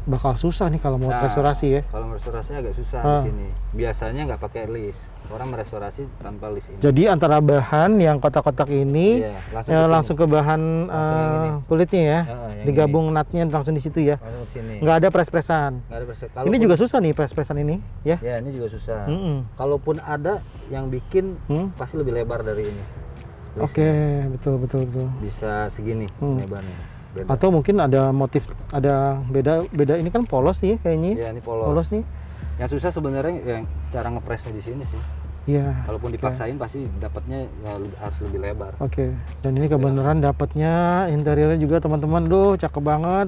bakal susah nih kalau mau restorasi ya. Kalau restorasi agak susah di sini. Biasanya nggak pakai list. Orang merestorasi tanpa list ini. Jadi antara bahan yang kotak-kotak ini langsung ke bahan kulitnya ya. Digabung natnya langsung di situ ya. Langsung ke sini. Nggak ada pres-presan. Nggak ada press. Ini juga susah nih pres-presan ini ya. Ya ini juga susah. Kalaupun ada yang bikin pasti lebih lebar dari ini. Oke, betul. Bisa segini lebarnya. Beda. Atau mungkin ada motif, ada beda ini kan polos nih kayaknya. Ya ini polos. Polos nih. Yang susah sebenarnya yang cara ngepresnya di sini sih. Iya. Kalaupun dipaksain pasti dapatnya ya, harus lebih lebar. Oke. Dan ini kebenaran dapatnya interiornya juga teman-teman, cakep banget.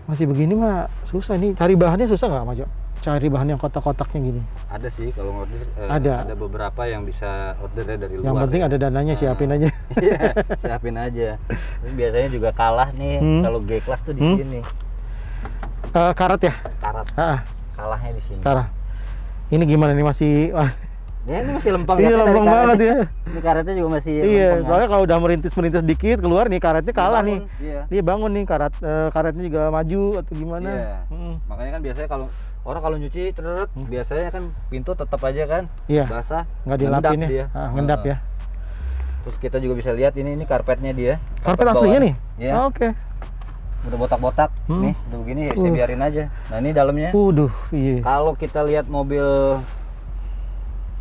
Masih begini mah susah nih. Cari bahannya susah nggak, Majo? Cari bahan yang kotak-kotaknya gini. Ada sih kalau order. Ada beberapa yang bisa ordernya dari luar. Yang penting ada dananya, siapin aja. Iya, siapin aja. Ini biasanya juga kalah nih kalau G-Class tuh di sini. Karat ya? Karat. Kalahnya di sini. Karat. Ini gimana nih masih? Ya ini masih lempeng. Iya, lempeng banget ya. Ini karetnya juga masih iya, lempeng, soalnya kalau udah merintis dikit keluar nih karetnya kalah nih. Iya. Dia bangun nih karetnya juga maju atau gimana? Iya. Makanya kan biasanya kalau orang kalau nyuci biasanya kan pintu tetap aja kan basah. Nggak dilapin dia. Ngendap ya. Terus kita juga bisa lihat ini karpetnya dia. Karpet aslinya nih? Iya. Oke. Udah botak-botak nih, udah begini ya saya biarin aja. Nah ini dalamnya. Iya. Kalau kita lihat mobil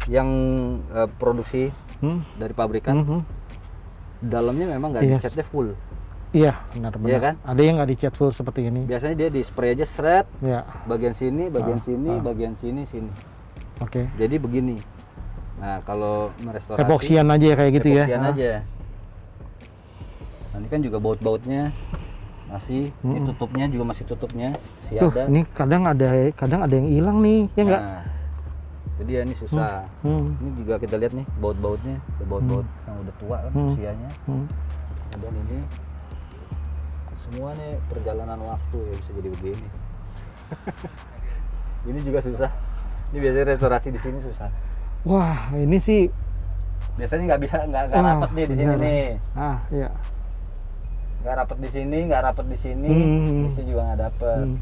yang produksi dari pabrikan, dalamnya memang nggak dicatnya full. Iya, benar. Iya kan? Ada yang nggak dicat full seperti ini. Biasanya dia di spray aja seret. Iya. Bagian sini, bagian sini. Oke. Jadi begini. Nah kalau merestorasi. Epoksian aja ya kayak gitu ya. Epoksian aja. Nanti kan juga baut-bautnya masih, ini tutupnya juga masih tutupnya masih ada. Ini kadang ada yang hilang nih, ya nggak? Nah, itu dia ini susah. Ini juga kita lihat nih baut-bautnya, baut-baut yang udah tua kan usianya. Kemudian ini semua nih perjalanan waktu ya bisa jadi begini. Ini juga susah. Ini biasanya restorasi di sini susah. Wah, ini sih biasanya nggak rapat nih di sini nih. Iya. Nggak rapet di sini, di sini juga nggak dapet.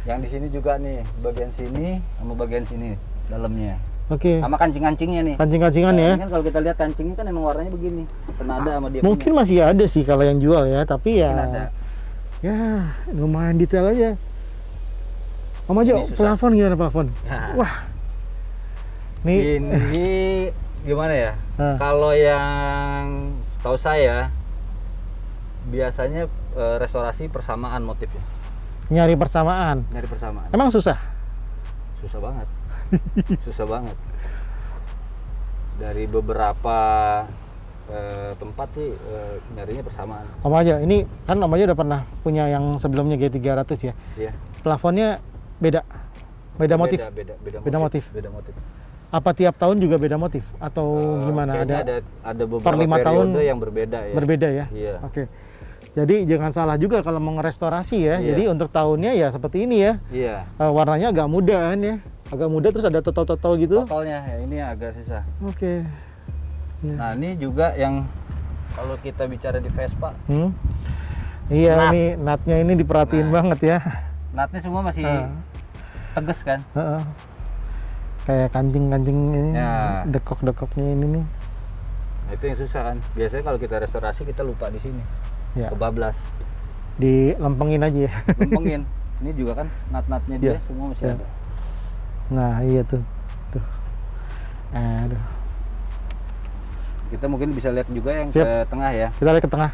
Yang di sini juga nih, bagian sini sama bagian sini dalamnya. Oke. Sama kancing-kancingnya nih. Kancing-kancingan Nah, ya. ini kan kalau kita lihat kancingnya kan emang warnanya begini. Senada sama dia Mungkin masih ada sih kalau yang jual ya, tapi punya. Mungkin ada. ya lumayan detail aja. Om aja Ini susah. plafon gimana plafon? Ya. Wah. Nih Ini gimana ya? Nah. Kalau yang tahu saya biasanya restorasi persamaan motifnya. nyari persamaan. Nyari persamaan. Emang susah? Susah banget. Susah banget. Dari beberapa tempat sih nyarinya persamaan. Om aja, ini kan Om aja udah pernah punya yang sebelumnya G300 ya. Iya. Plafonnya beda motif. Beda motif. Beda motif. Apa tiap tahun juga beda motif atau gimana? Kayaknya ada beberapa per 5 tahun periode yang berbeda ya. berbeda ya? Iya. Oke. Jadi jangan salah juga kalau mau ngerestorasi ya. Iya. Jadi untuk tahunnya ya seperti ini ya. Iya. Warnanya agak muda kan ya. Agak muda terus ada totol-totol gitu. Totalnya ya ini agak susah. Oke. Ya. Nah, ini juga yang kalau kita bicara di Vespa, Iya, Nut. ini nutnya ini diperhatiin Nah. banget ya. natnya semua masih tegas kan? Heeh. Kayak kancing-kancing ini, Ya. dekok-dekoknya ini nih. Nah, itu yang susah kan. Biasanya kalau kita restorasi kita lupa di sini. Ya. Kebablas. Dilempengin aja ya. Lempengin. Ini juga kan nat-natnya dia Iya. semua masih Iya. ada. Nah, iya tuh. Tuh. Aduh. Kita mungkin bisa lihat juga yang Siap. ke tengah ya. Kita lihat ke tengah.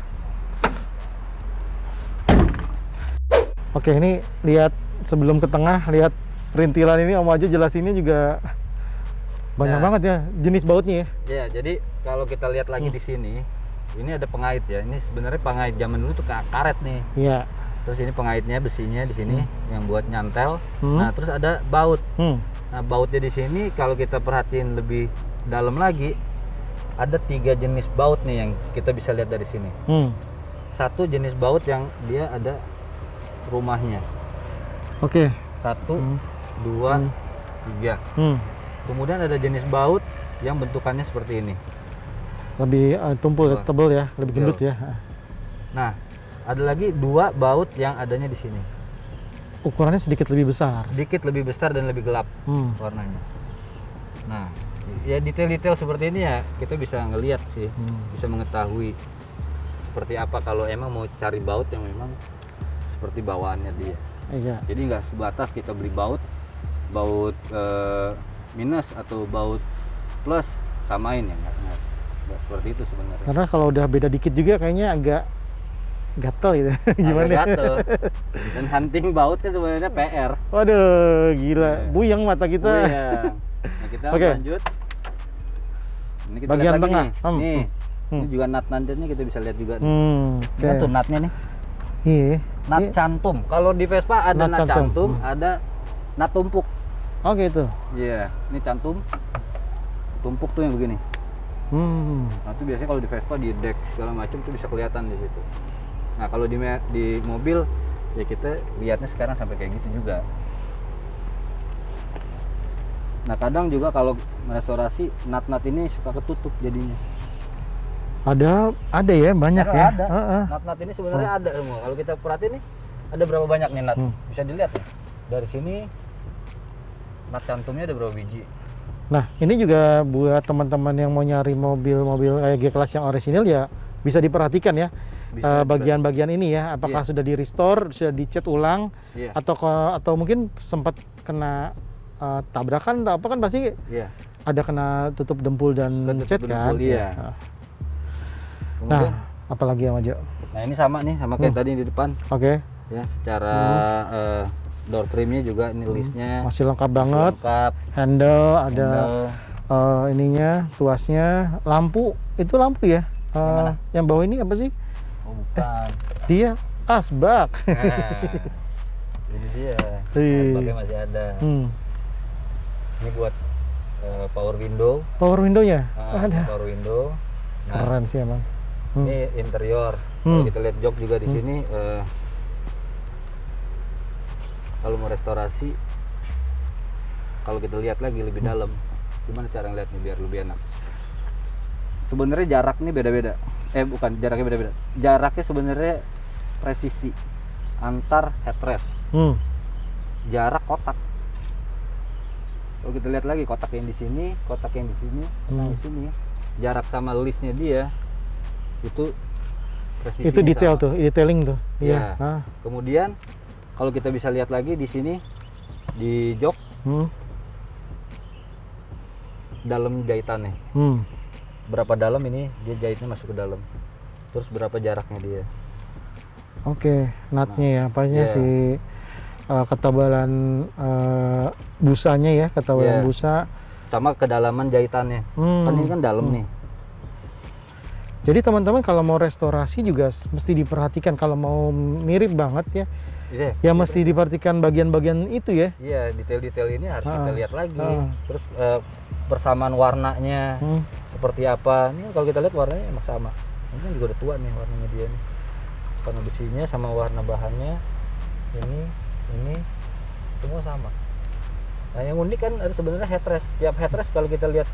Oke, ini lihat sebelum ke tengah, lihat perintilan ini Om aja jelasinnya juga banyak Nah. banget ya jenis bautnya ya. Ya, jadi kalau kita lihat lagi di sini, ini ada pengait ya. Ini sebenarnya pengait zaman dulu tuh karet nih. Iya. Terus ini pengaitnya besinya di sini yang buat nyantel. Hmm. Nah, terus ada baut. Hmm. Nah, bautnya di sini kalau kita perhatiin lebih dalam lagi, ada 3 jenis baut nih yang kita bisa lihat dari sini. Hmm. Satu jenis baut yang dia ada rumahnya. Oke. 1, Hmm. 2, 3. Hmm. Kemudian ada jenis baut yang bentukannya seperti ini. Lebih tumpul, Wah. tebel ya, lebih gendut Tebel. ya. Nah, ada lagi 2 baut yang adanya di sini. Ukurannya sedikit lebih besar. Sedikit lebih besar dan lebih gelap Hmm. warnanya. Nah, ya detail-detail seperti ini ya kita bisa ngelihat sih, bisa mengetahui seperti apa kalau emang mau cari baut yang memang seperti bawaannya dia. Iya. Jadi nggak sebatas kita beli baut minus atau baut plus samain ya, nggak seperti itu sebenarnya. Karena kalau udah beda dikit juga kayaknya agak gatel gitu. Gimana? Agak gatel. Dan hunting baut kan sebenarnya PR. Waduh, gila. Iya. Buyang mata kita. Oh iya. Nah, kita Oke. lanjut. Ini kita Bagian lihat lagi tengah. nih. Nih. Ini juga nut-nutnya kita bisa lihat juga. Oke. Kan tuh nutnya nih. Iya. Nut Iya. cantum. Kalau di Vespa ada Nut nut cantum. cantum, ada nut tumpuk. Oh gitu. Iya, ini cantum. Tumpuk tuh yang begini. Nah, itu biasanya kalau di Vespa di deck segala macam tuh bisa kelihatan di situ. Nah, kalau di mobil ya kita lihatnya sekarang sampai kayak gitu juga. Nah, kadang juga kalau merestorasi nut-nut ini suka ketutup jadinya. Ada ya, banyak Karena ya. ada. Heeh. Nut-nut ini sebenarnya ada semua. Kalau kita perhatiin nih, ada berapa banyak nih nut? Bisa dilihat nih. Dari sini nut cantumnya ada berapa biji? Nah, ini juga buat teman-teman yang mau nyari mobil-mobil kayak G-Class yang orisinil ya bisa diperhatikan ya. Bisa Bagian-bagian ini ya, apakah Iya. sudah di restore, sudah dicat ulang, Iya. atau mungkin sempat kena tabrakan atau apa kan pasti Iya. ada kena tutup dempul dan Tutup cat dempul, kan. iya. Nah, Kemudian, apalagi ya Majo? nah ini sama nih sama kayak tadi di depan Oke, ya. Secara door trimnya juga ini listnya masih lengkap banget. lengkap. Handle ada Handle. ininya, tuasnya, lampu itu lampu ya. mana? Yang bawah ini apa sih? Oh bukan. Dia asbak. Nah, ini dia. Iya. Pakai masih ada. Hmm. Ini buat power window. Power window-nya ada. Power window. Nah, Keren sih emang. ini interior. Kalau Hmm. kita lihat jok juga di sini, kalau mau restorasi, kalau kita lihat lagi lebih dalam, gimana cara ngeliatnya biar lebih enak? Sebenarnya jarak nih beda-beda. Bukan jaraknya beda-beda. Jaraknya sebenarnya presisi antar headrest. Hmm. Jarak kotak. Kalau kita lihat lagi kotak yang di sini, kotak yang di sini, kotak di sini, jarak sama listnya dia itu presisinya Itu detail sama. tuh, detailing tuh. Iya. Ah. Kemudian kalau kita bisa lihat lagi di sini di jok Hmm. dalam jahitannya. Hmm. Berapa dalam ini dia jahitnya masuk ke dalam. Terus berapa jaraknya dia. Oke, nutnya ya, apanya iya. si ketebalan busanya ya, ketebalan Iya. busa. Sama kedalaman jahitannya. Hmm. Kan ini kan dalam nih. Jadi teman-teman kalau mau restorasi juga mesti diperhatikan, kalau mau mirip banget ya, Iya. ya mesti diperhatikan bagian-bagian itu ya. Iya, detail-detail ini harus kita lihat lagi. Ah. Terus persamaan warnanya Hmm. seperti apa. Ini kalau kita lihat warnanya emang sama. Ini kan juga udah tua nih warnanya dia nih. Warna besinya sama warna bahannya ini semua sama. Nah, yang unik kan ada sebenarnya headrest. Tiap headrest kalau kita lihat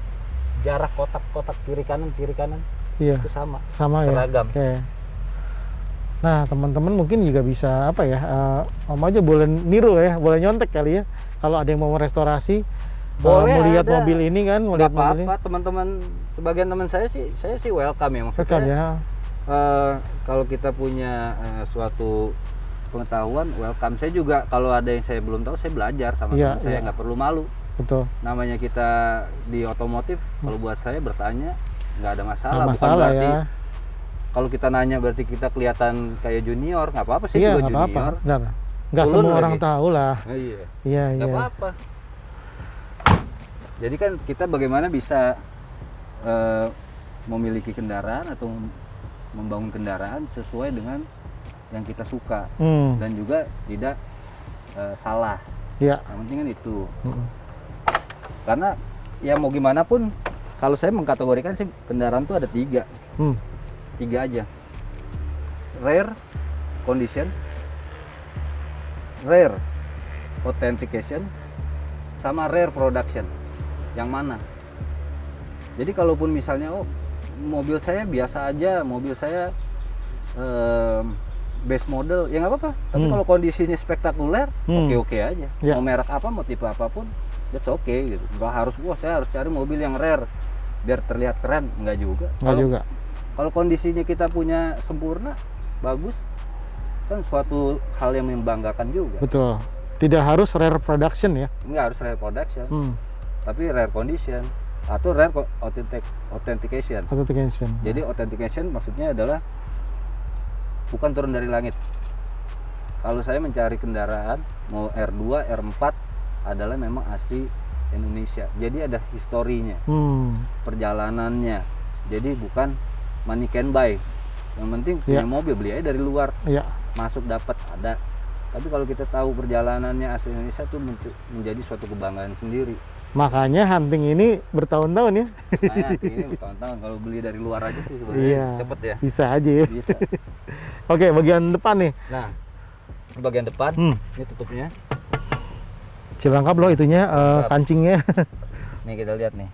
jarak kotak-kotak kiri kanan Iya, itu sama. sama ya. Seragam. Oke. Nah, teman-teman mungkin juga bisa apa ya? Om aja boleh niru ya, boleh nyontek kali ya. Kalau ada yang mau restorasi, Boleh, mau lihat ada. mobil ini kan, mau Nggak lihat mobil ini. apa-apa teman-teman, sebagian teman saya sih welcome ya maksudnya. Welcome ya. Kalau kita punya suatu pengetahuan, welcome. Saya juga kalau ada yang saya belum tahu, saya belajar sama Iya, teman saya, iya. nggak perlu malu. Betul. Namanya kita di otomotif, kalau buat saya bertanya nggak ada masalah. Nggak Bukan masalah berarti ya. kalau kita nanya berarti kita kelihatan kayak junior, nggak apa-apa sih Iya, juga nggak apa-apa. junior. Benar. Nggak Ulun semua lagi. orang tahu lah. Iya, Iya, nggak iya. apa-apa. Jadi kan kita bagaimana bisa memiliki kendaraan atau membangun kendaraan sesuai dengan yang kita suka dan juga tidak salah. Iya. Yang penting kan itu. Mm-mm. Karena ya mau gimana pun, kalau saya mengkategorikan sih kendaraan tuh ada tiga aja. Rare condition, rare authentication, sama rare production. Yang mana? Jadi kalaupun misalnya mobil saya biasa aja, mobil saya base model, ya nggak apa-apa. Tapi kalau kondisinya spektakuler, oke-oke aja. Ya. Mau merek apa, mau tipe apapun, that's okay gitu. Nggak harus, saya harus cari mobil yang rare biar terlihat keren, nggak juga. Nggak juga. Kalau kondisinya kita punya sempurna, bagus, kan suatu hal yang membanggakan juga. Betul. Tidak harus rare production ya. Nggak harus rare production, tapi rare condition atau rare authentication. Authentication. Jadi authentication maksudnya adalah bukan turun dari langit. Kalau saya mencari kendaraan mau R2, R4 adalah memang asli Indonesia. Jadi ada historinya, perjalanannya. Jadi bukan money can buy. Yang penting punya mobil, beli aja dari luar. Iya. Masuk dapat ada. Tapi kalau kita tahu perjalanannya asli Indonesia itu menjadi suatu kebanggaan sendiri. Makanya hunting ini bertahun-tahun ya. Nah, ini bertahun-tahun. Kalau beli dari luar aja sih sebenarnya cepet ya. Bisa aja ya. Bisa. Oke, bagian depan nih. Nah, ini bagian depan, ini tutupnya. Cilangkap loh itunya, kancingnya. Nih kita lihat nih,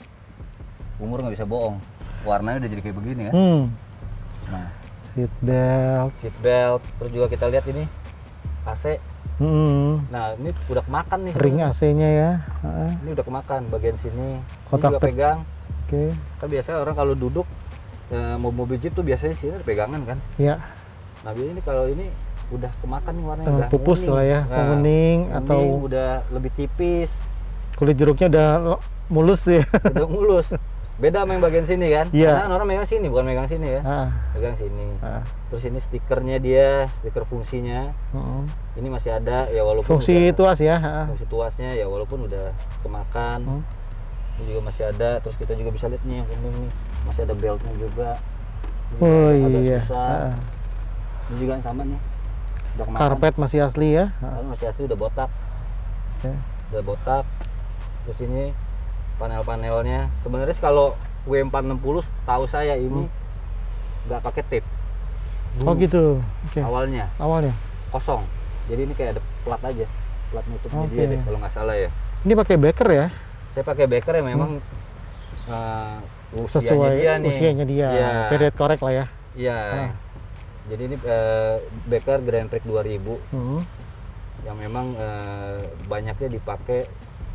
umur nggak bisa bohong. Warnanya udah jadi kayak begini kan. Nah, seat belt. seat belt. Terus juga kita lihat ini AC. Nah, ini udah kemakan nih. Ring AC-nya ya. Ini udah kemakan bagian sini. Kotak ini juga pegang. Oke. Kan biasa orang kalau duduk mobil Jeep tuh biasanya sini ada pegangan kan. Iya. Nah, biasanya ini kalau ini udah kemakan nih warnanya, udah Pupus kuning. lah ya, kuning atau udah lebih tipis, kulit jeruknya udah mulus ya. udah mulus. Beda sama yang bagian sini kan. Iya. Karena orang megang sini, bukan megang sini ya. Pegang sini. Terus ini stikernya dia, stiker fungsinya. Ini masih ada ya, walaupun fungsi udah, tuas ya. fungsi tuasnya ya walaupun udah kemakan. Ini juga masih ada. Terus kita juga bisa lihat nih yang kuning nih, masih ada beltnya juga. Ini Oh agak iya. susah. Ini juga yang sama nih. Udah kemakan. Karpet masih asli ya. Karena masih asli, udah botak. Oke. Udah botak. Terus ini panel-panelnya sebenarnya kalau W460 tahu saya ini nggak pakai tape. Oh gitu. Oke. Awalnya kosong. Jadi ini kayak ada plat aja, plat nutupnya dia deh kalau nggak salah ya. Ini pakai beker ya? Saya pakai beker yang memang sesuai usianya dia. Ya. Period korek lah ya. Iya. Jadi ini beker Grand Prix 2000 yang memang banyaknya dipakai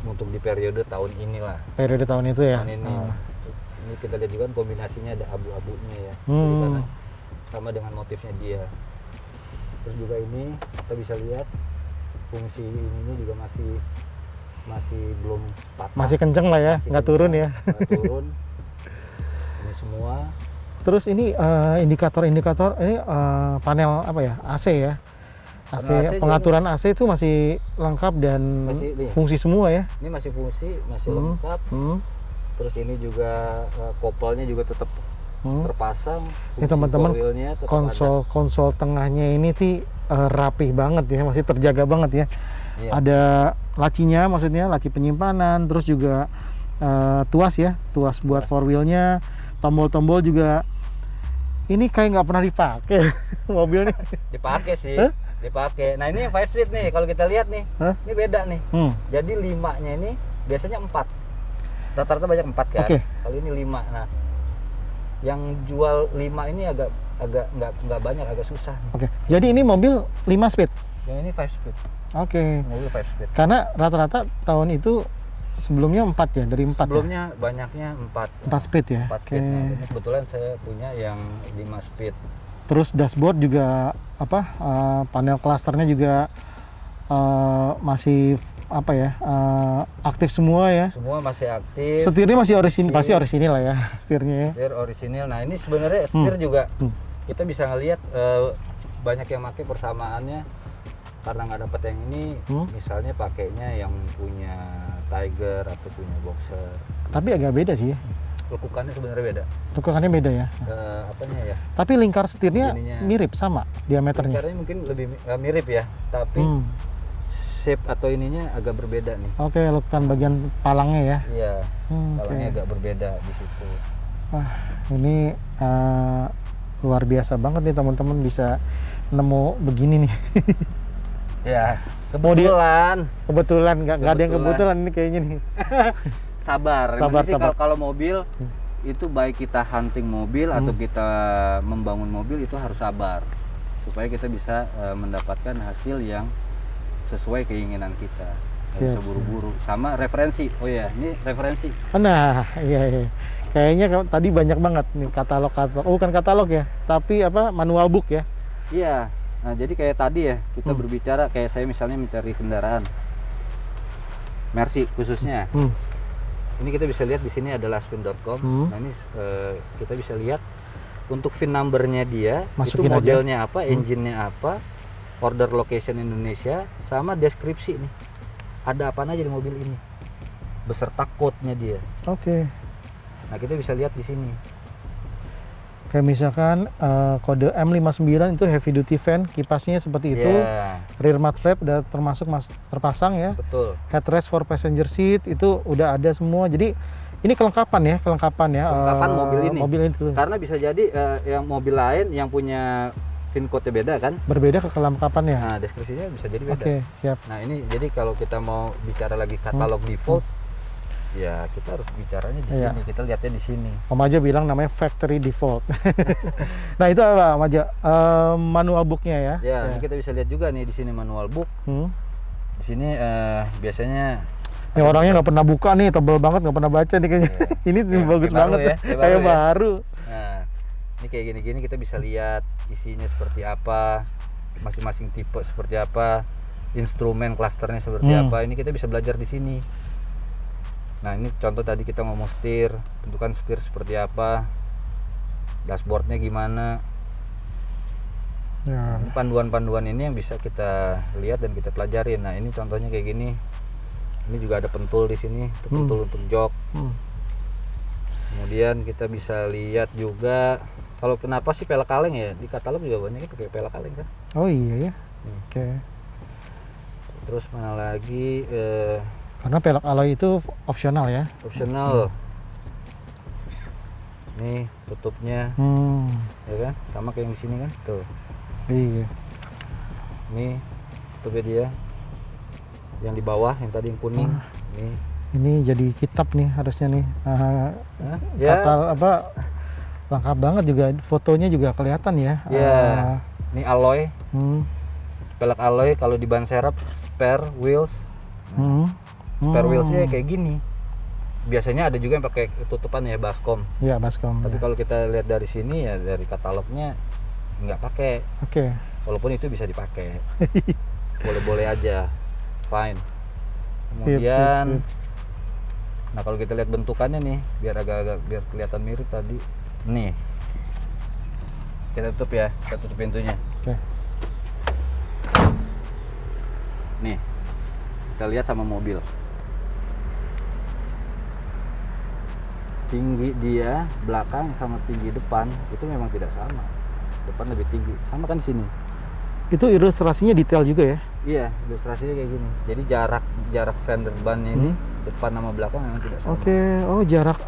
untuk di periode tahun inilah. Periode tahun itu ya. Tahun ini. Ini kita lihat juga kan kombinasinya ada abu-abunya ya. Jadi Hmm. karena sama dengan motifnya dia. Terus juga ini kita bisa lihat fungsi ini juga masih belum patah. Masih kenceng lah ya, Masih nggak kencang, turun ya. nggak turun. Ini semua Terus ini indikator-indikator ini panel apa ya? AC ya. AC, Panel AC pengaturan AC itu masih lengkap dan Masih, iya. fungsi semua ya. ini masih fungsi, masih Hmm. lengkap. Hmm. Terus ini juga kopelnya juga tetap Hmm. terpasang. Ini teman-teman, Four wheelnya tetap konsol tengahnya ini sih rapih banget ya, masih terjaga banget ya. ada. Iya. Ada lacinya, maksudnya laci penyimpanan, terus juga tuas ya, tuas buat four wheelnya, tombol-tombol juga. Ini kayak nggak pernah dipakai mobil nih. Dipakai sih. Hah? Dipakai. Nah, ini yang 5 speed nih, kalau kita lihat nih. Hah? Ini beda nih. Jadi 5-nya ini biasanya 4. Rata-rata banyak 4 kan. Oke. Kalau ini 5. Nah, yang jual 5 ini agak nggak banyak, agak susah. Oke, jadi ini mobil 5 speed. Yang ini 5 speed. Oke. Mobil 5 speed. Karena rata-rata tahun itu sebelumnya 4 ya, dari 4 Sebelumnya banyaknya 4. ya? 4 speed ya. 4 Oke. speed. Nah, ini kebetulan saya punya yang 5 speed. Terus dashboard juga apa? Panel klasternya juga masih apa ya? Aktif semua ya. Semua masih aktif. Setirnya masih orisinil, pasti orisinil lah ya setirnya ya. Setir orisinil. Nah, ini sebenarnya setir juga kita bisa ngelihat banyak yang pakai persamaannya karena nggak dapat yang ini. Misalnya pakainya yang punya Tiger atau punya Boxer. Tapi agak beda sih ya. Lekukannya sebenarnya beda. Lekukannya beda ya. Apanya ya? Tapi lingkar setirnya Ininya. mirip sama diameternya. Lingkarnya mungkin lebih mirip ya, tapi shape atau ininya agak berbeda nih. Oke, lekukan bagian palangnya ya. Iya. Palangnya Oke. agak berbeda di situ. Wah, ini luar biasa banget nih teman-teman bisa nemu begini nih. Ya, Mau dia- kebetulan Kebetulan nggak ada yang kebetulan ini kayaknya nih. sabar. Sabar, Jadi sabar. kalau mobil itu baik kita hunting mobil atau kita membangun mobil itu harus sabar supaya kita bisa mendapatkan hasil yang sesuai keinginan kita. Nggak Siap, bisa buru-buru. Sama referensi. Oh ya, ini referensi. Nah, iya. Kayaknya tadi banyak banget nih katalog. Oh, bukan katalog ya, tapi apa manual book ya. Iya. Nah, jadi kayak tadi ya, kita berbicara kayak saya misalnya mencari kendaraan Mercy khususnya. Ini kita bisa lihat di sini ada lastpin.com. Nah, ini kita bisa lihat untuk VIN number-nya dia, Masukin itu aja. modelnya apa, engine-nya apa, order location Indonesia, sama deskripsi nih. Ada apa aja di mobil ini. Beserta code-nya dia. Oke. Nah, kita bisa lihat di sini. Kayak misalkan kode M59 itu heavy duty van, kipasnya seperti itu. Iya, Rear mud flap udah terpasang ya. betul. Headrest for passenger seat itu udah ada semua. Jadi ini kelengkapan ya. Kelengkapan mobil ini. Mobil itu Karena bisa jadi yang mobil lain yang punya VIN code-nya beda kan? berbeda kelengkapannya. Nah, deskripsinya bisa jadi beda. Oke, siap. Nah, ini jadi kalau kita mau bicara lagi katalog default, ya kita harus bicaranya di Iya. sini. Kita lihatnya di sini. Om Aja bilang namanya factory default. Nah, itu apa Om Aja? Manual booknya ya. Ya, ini kita bisa lihat juga nih di sini manual book. Di sini biasanya Ini orangnya nggak pernah buka nih, tebel banget, nggak pernah baca nih kayaknya. Ini Ya, bagus kayak baru banget ya, ya, kayak kayak baru ya. baru. Nah, ini kayak gini-gini kita bisa lihat isinya seperti apa, masing-masing tipe seperti apa, instrumen klasternya seperti apa. Ini kita bisa belajar di sini. Nah, ini contoh tadi kita ngomong setir, bentukan setir seperti apa, dashboardnya gimana. Ya. Ini panduan-panduan ini yang bisa kita lihat dan kita pelajarin. Nah, ini contohnya kayak gini. Ini juga ada pentul di sini, itu pentul untuk jok. Kemudian kita bisa lihat juga kalau kenapa sih pelek kaleng ya, di katalog juga banyaknya pakai pelek kaleng kan. Oh iya ya. Hmm. Oke. Terus mana lagi Karena pelek alloy itu opsional ya. opsional. Nih tutupnya, ya kan, sama kayak yang di sini kan, tuh. Iya. Nih tutupnya dia, yang di bawah, yang tadi yang kuning. Nih, Ini jadi kitab nih harusnya nih. ya, Kata apa? Lengkap banget juga, fotonya juga kelihatan ya. ya. Ini alloy, Hmm. pelek alloy kalau di ban serep, spare wheels. Hmm. Spare wheelsnya kayak gini. Biasanya ada juga yang pakai tutupan ya, baskom. Iya, baskom. Tapi Ya. kalau kita lihat dari sini ya, dari katalognya nggak pakai. Oke. Walaupun itu bisa dipakai. Boleh-boleh aja. Fine. Sip, Kemudian sip. nah kalau kita lihat bentukannya nih, biar agak-agak biar kelihatan mirip tadi. Nih. Kita tutup ya, kita tutup pintunya. Oke. Nih. Kita lihat sama mobil. Tinggi dia belakang sama tinggi depan itu memang tidak sama. Depan lebih tinggi. Sama kan di sini. Itu ilustrasinya detail juga ya? Iya, ilustrasinya kayak gini. Jadi jarak fender bannya ini depan sama belakang memang tidak sama. Oke. Oh, jarak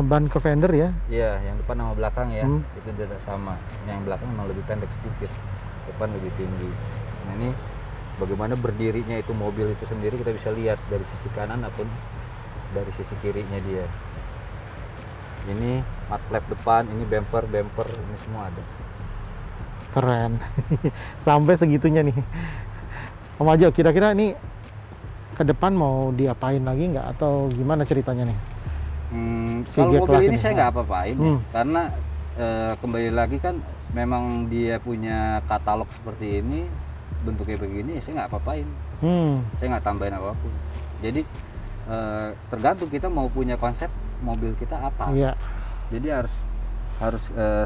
ban ke fender ya? Iya, yang depan sama belakang ya itu tidak sama. Yang belakang memang lebih pendek sedikit. Depan lebih tinggi. Nah, ini bagaimana berdirinya itu mobil itu sendiri kita bisa lihat dari sisi kanan maupun dari sisi kirinya dia. Ini mud flap depan, ini bumper, ini semua ada. Keren. Sampai segitunya nih. Om Ajo, kira-kira ini ke depan mau diapain lagi nggak atau gimana ceritanya nih? Si Kalau G-Class mobil ini ini. saya nggak apa-apain ya, karena kembali lagi kan memang dia punya katalog seperti ini, bentuknya begini, saya nggak apa-apain. Saya nggak tambahin apapun. Jadi tergantung kita mau punya konsep mobil kita apa. Iya. Jadi harus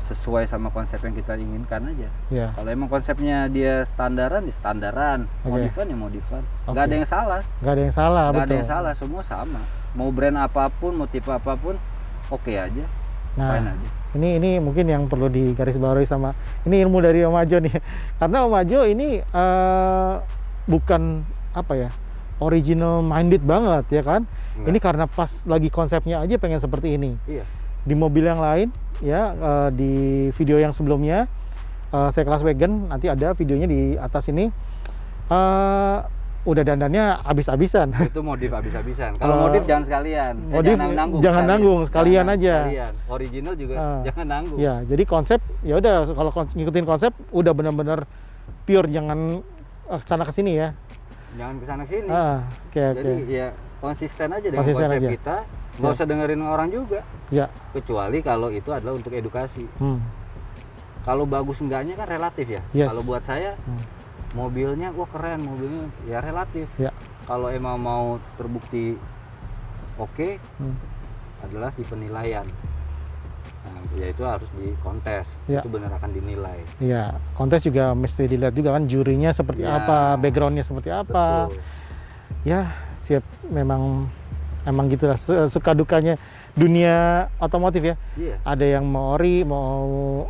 sesuai sama konsep yang kita inginkan aja. Iya. Kalau emang konsepnya dia standaran, ya standaran. Modifan ya modifan. Nggak ada yang salah. Nggak ada yang salah, Nggak ada betul. yang salah, semua sama. Mau brand apapun, mau tipe apapun, oke aja. Fine Nah, aja. ini mungkin yang perlu digarisbawahi sama ini ilmu dari Om Ajo nih. Karena Om Ajo ini bukan apa ya, original minded banget ya kan? Enggak. Ini karena pas lagi konsepnya aja pengen seperti ini. Iya. Di mobil yang lain ya, di video yang sebelumnya C-Class Wagon nanti ada videonya di atas ini, udah dandannya habis-habisan. Itu modif habis-habisan. Kalau modif jangan sekalian. Modif jangan nanggung, sekalian aja. Sekalian. Original juga jangan nanggung. Ya, jadi konsep ya udah, kalau ngikutin konsep udah benar-benar pure, jangan kesana kesini ya. Jangan kesana sini. Oke. Jadi ya konsisten aja dengan Konsisten konsep aja. kita. Nggak usah dengerin orang juga. Ya. Kecuali kalau itu adalah untuk edukasi. Kalau bagus enggaknya kan relatif ya. Yes. Kalau buat saya mobilnya wah keren, mobilnya ya relatif. Ya. Kalau emang mau terbukti oke, adalah di penilaian. Nah, yaitu harus di kontes. Ya. Itu benar akan dinilai. Iya, kontes juga mesti dilihat juga kan, jurinya seperti Ya. apa, backgroundnya seperti apa. Betul. Ya, siap, emang gitulah suka dukanya dunia otomotif ya. Iya. Ada yang mau ori, mau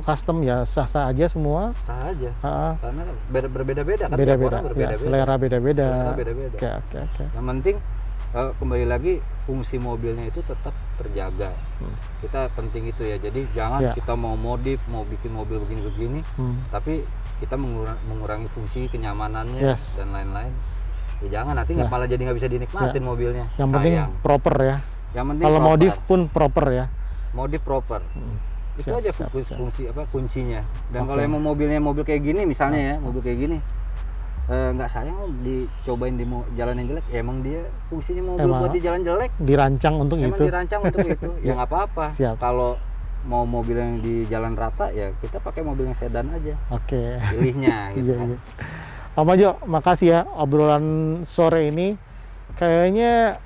custom ya sah-sah aja semua. Sah aja. Ah, Karena berbeda-beda kan. tiap beda-beda, orang ya, berbeda-beda. selera beda-beda. Selera beda-beda. Oke. Yang penting kembali lagi fungsi mobilnya itu tetap terjaga. Kita penting itu ya. Jadi jangan Ya. kita mau modif, mau bikin mobil begini-begini, tapi kita mengurangi fungsi kenyamanannya Yes. dan lain-lain. Ya jangan, nanti malah jadi nggak bisa dinikmatin mobilnya. Yang penting Sayang. proper ya. Yang penting Kalau proper. modif pun proper ya. Modif proper. Itu Siap, aja siap, siap. fungsi apa kuncinya. Dan kalau Oke. emang mobilnya mobil kayak gini misalnya ya, mobil kayak gini nggak sayang dicobain di jalan yang jelek. Ya, emang dia fungsinya mobil Emang buat di jalan jelek. dirancang untuk Emang itu. dirancang untuk itu. Ya nggak apa-apa. Siap. Kalau mau mobil yang di jalan rata ya kita pakai mobil yang sedan aja. Oke. Pilihnya gitu. Iya. Om Ajo, makasih ya obrolan sore ini. Kayaknya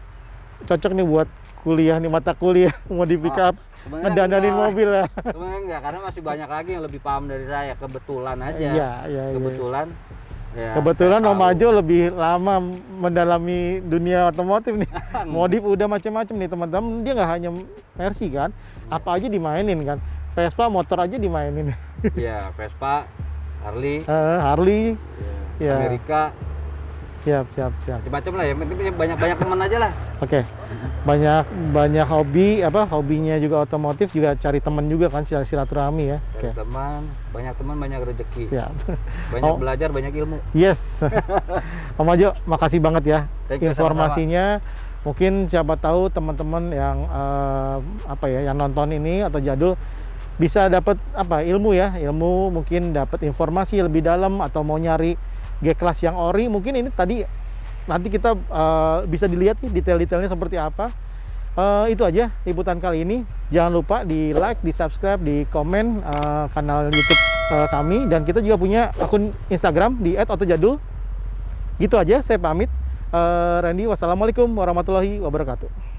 cocok nih buat kuliah nih, mata kuliah mau di pick up, Sebenarnya ngedandanin enggak. mobil ya. Sebenarnya enggak, karena masih banyak lagi yang lebih paham dari saya. Kebetulan aja. Iya. Kebetulan. Ya, Kebetulan saya Om tahu. Ajo lebih lama mendalami dunia otomotif nih. Modif udah macam-macam nih teman-teman. Dia nggak hanya Mercy kan, apa aja dimainin kan. Vespa motor aja dimainin. Iya, Vespa, Harley, Harley, ya. Amerika, Siap. macam-macam lah ya. Penting banyak teman aja lah. Oke. Banyak hobinya juga otomotif, juga cari teman juga kan, silaturahmi ya. Cari teman, banyak rezeki. Siap. Banyak belajar, banyak ilmu. Yes. Om Ajo, makasih banget ya Thank you, informasinya. Mungkin siapa tahu teman-teman yang yang nonton ini atau Jadul bisa dapat ilmu ya, mungkin dapat informasi lebih dalam atau mau nyari G-Class yang ori, mungkin ini tadi nanti kita bisa dilihat nih detail-detailnya seperti apa. Itu aja liputan kali ini. Jangan lupa di like, di subscribe, di komen kanal YouTube kami, dan kita juga punya akun Instagram di @otojadul. Gitu aja, saya pamit. Randy, wassalamualaikum warahmatullahi wabarakatuh.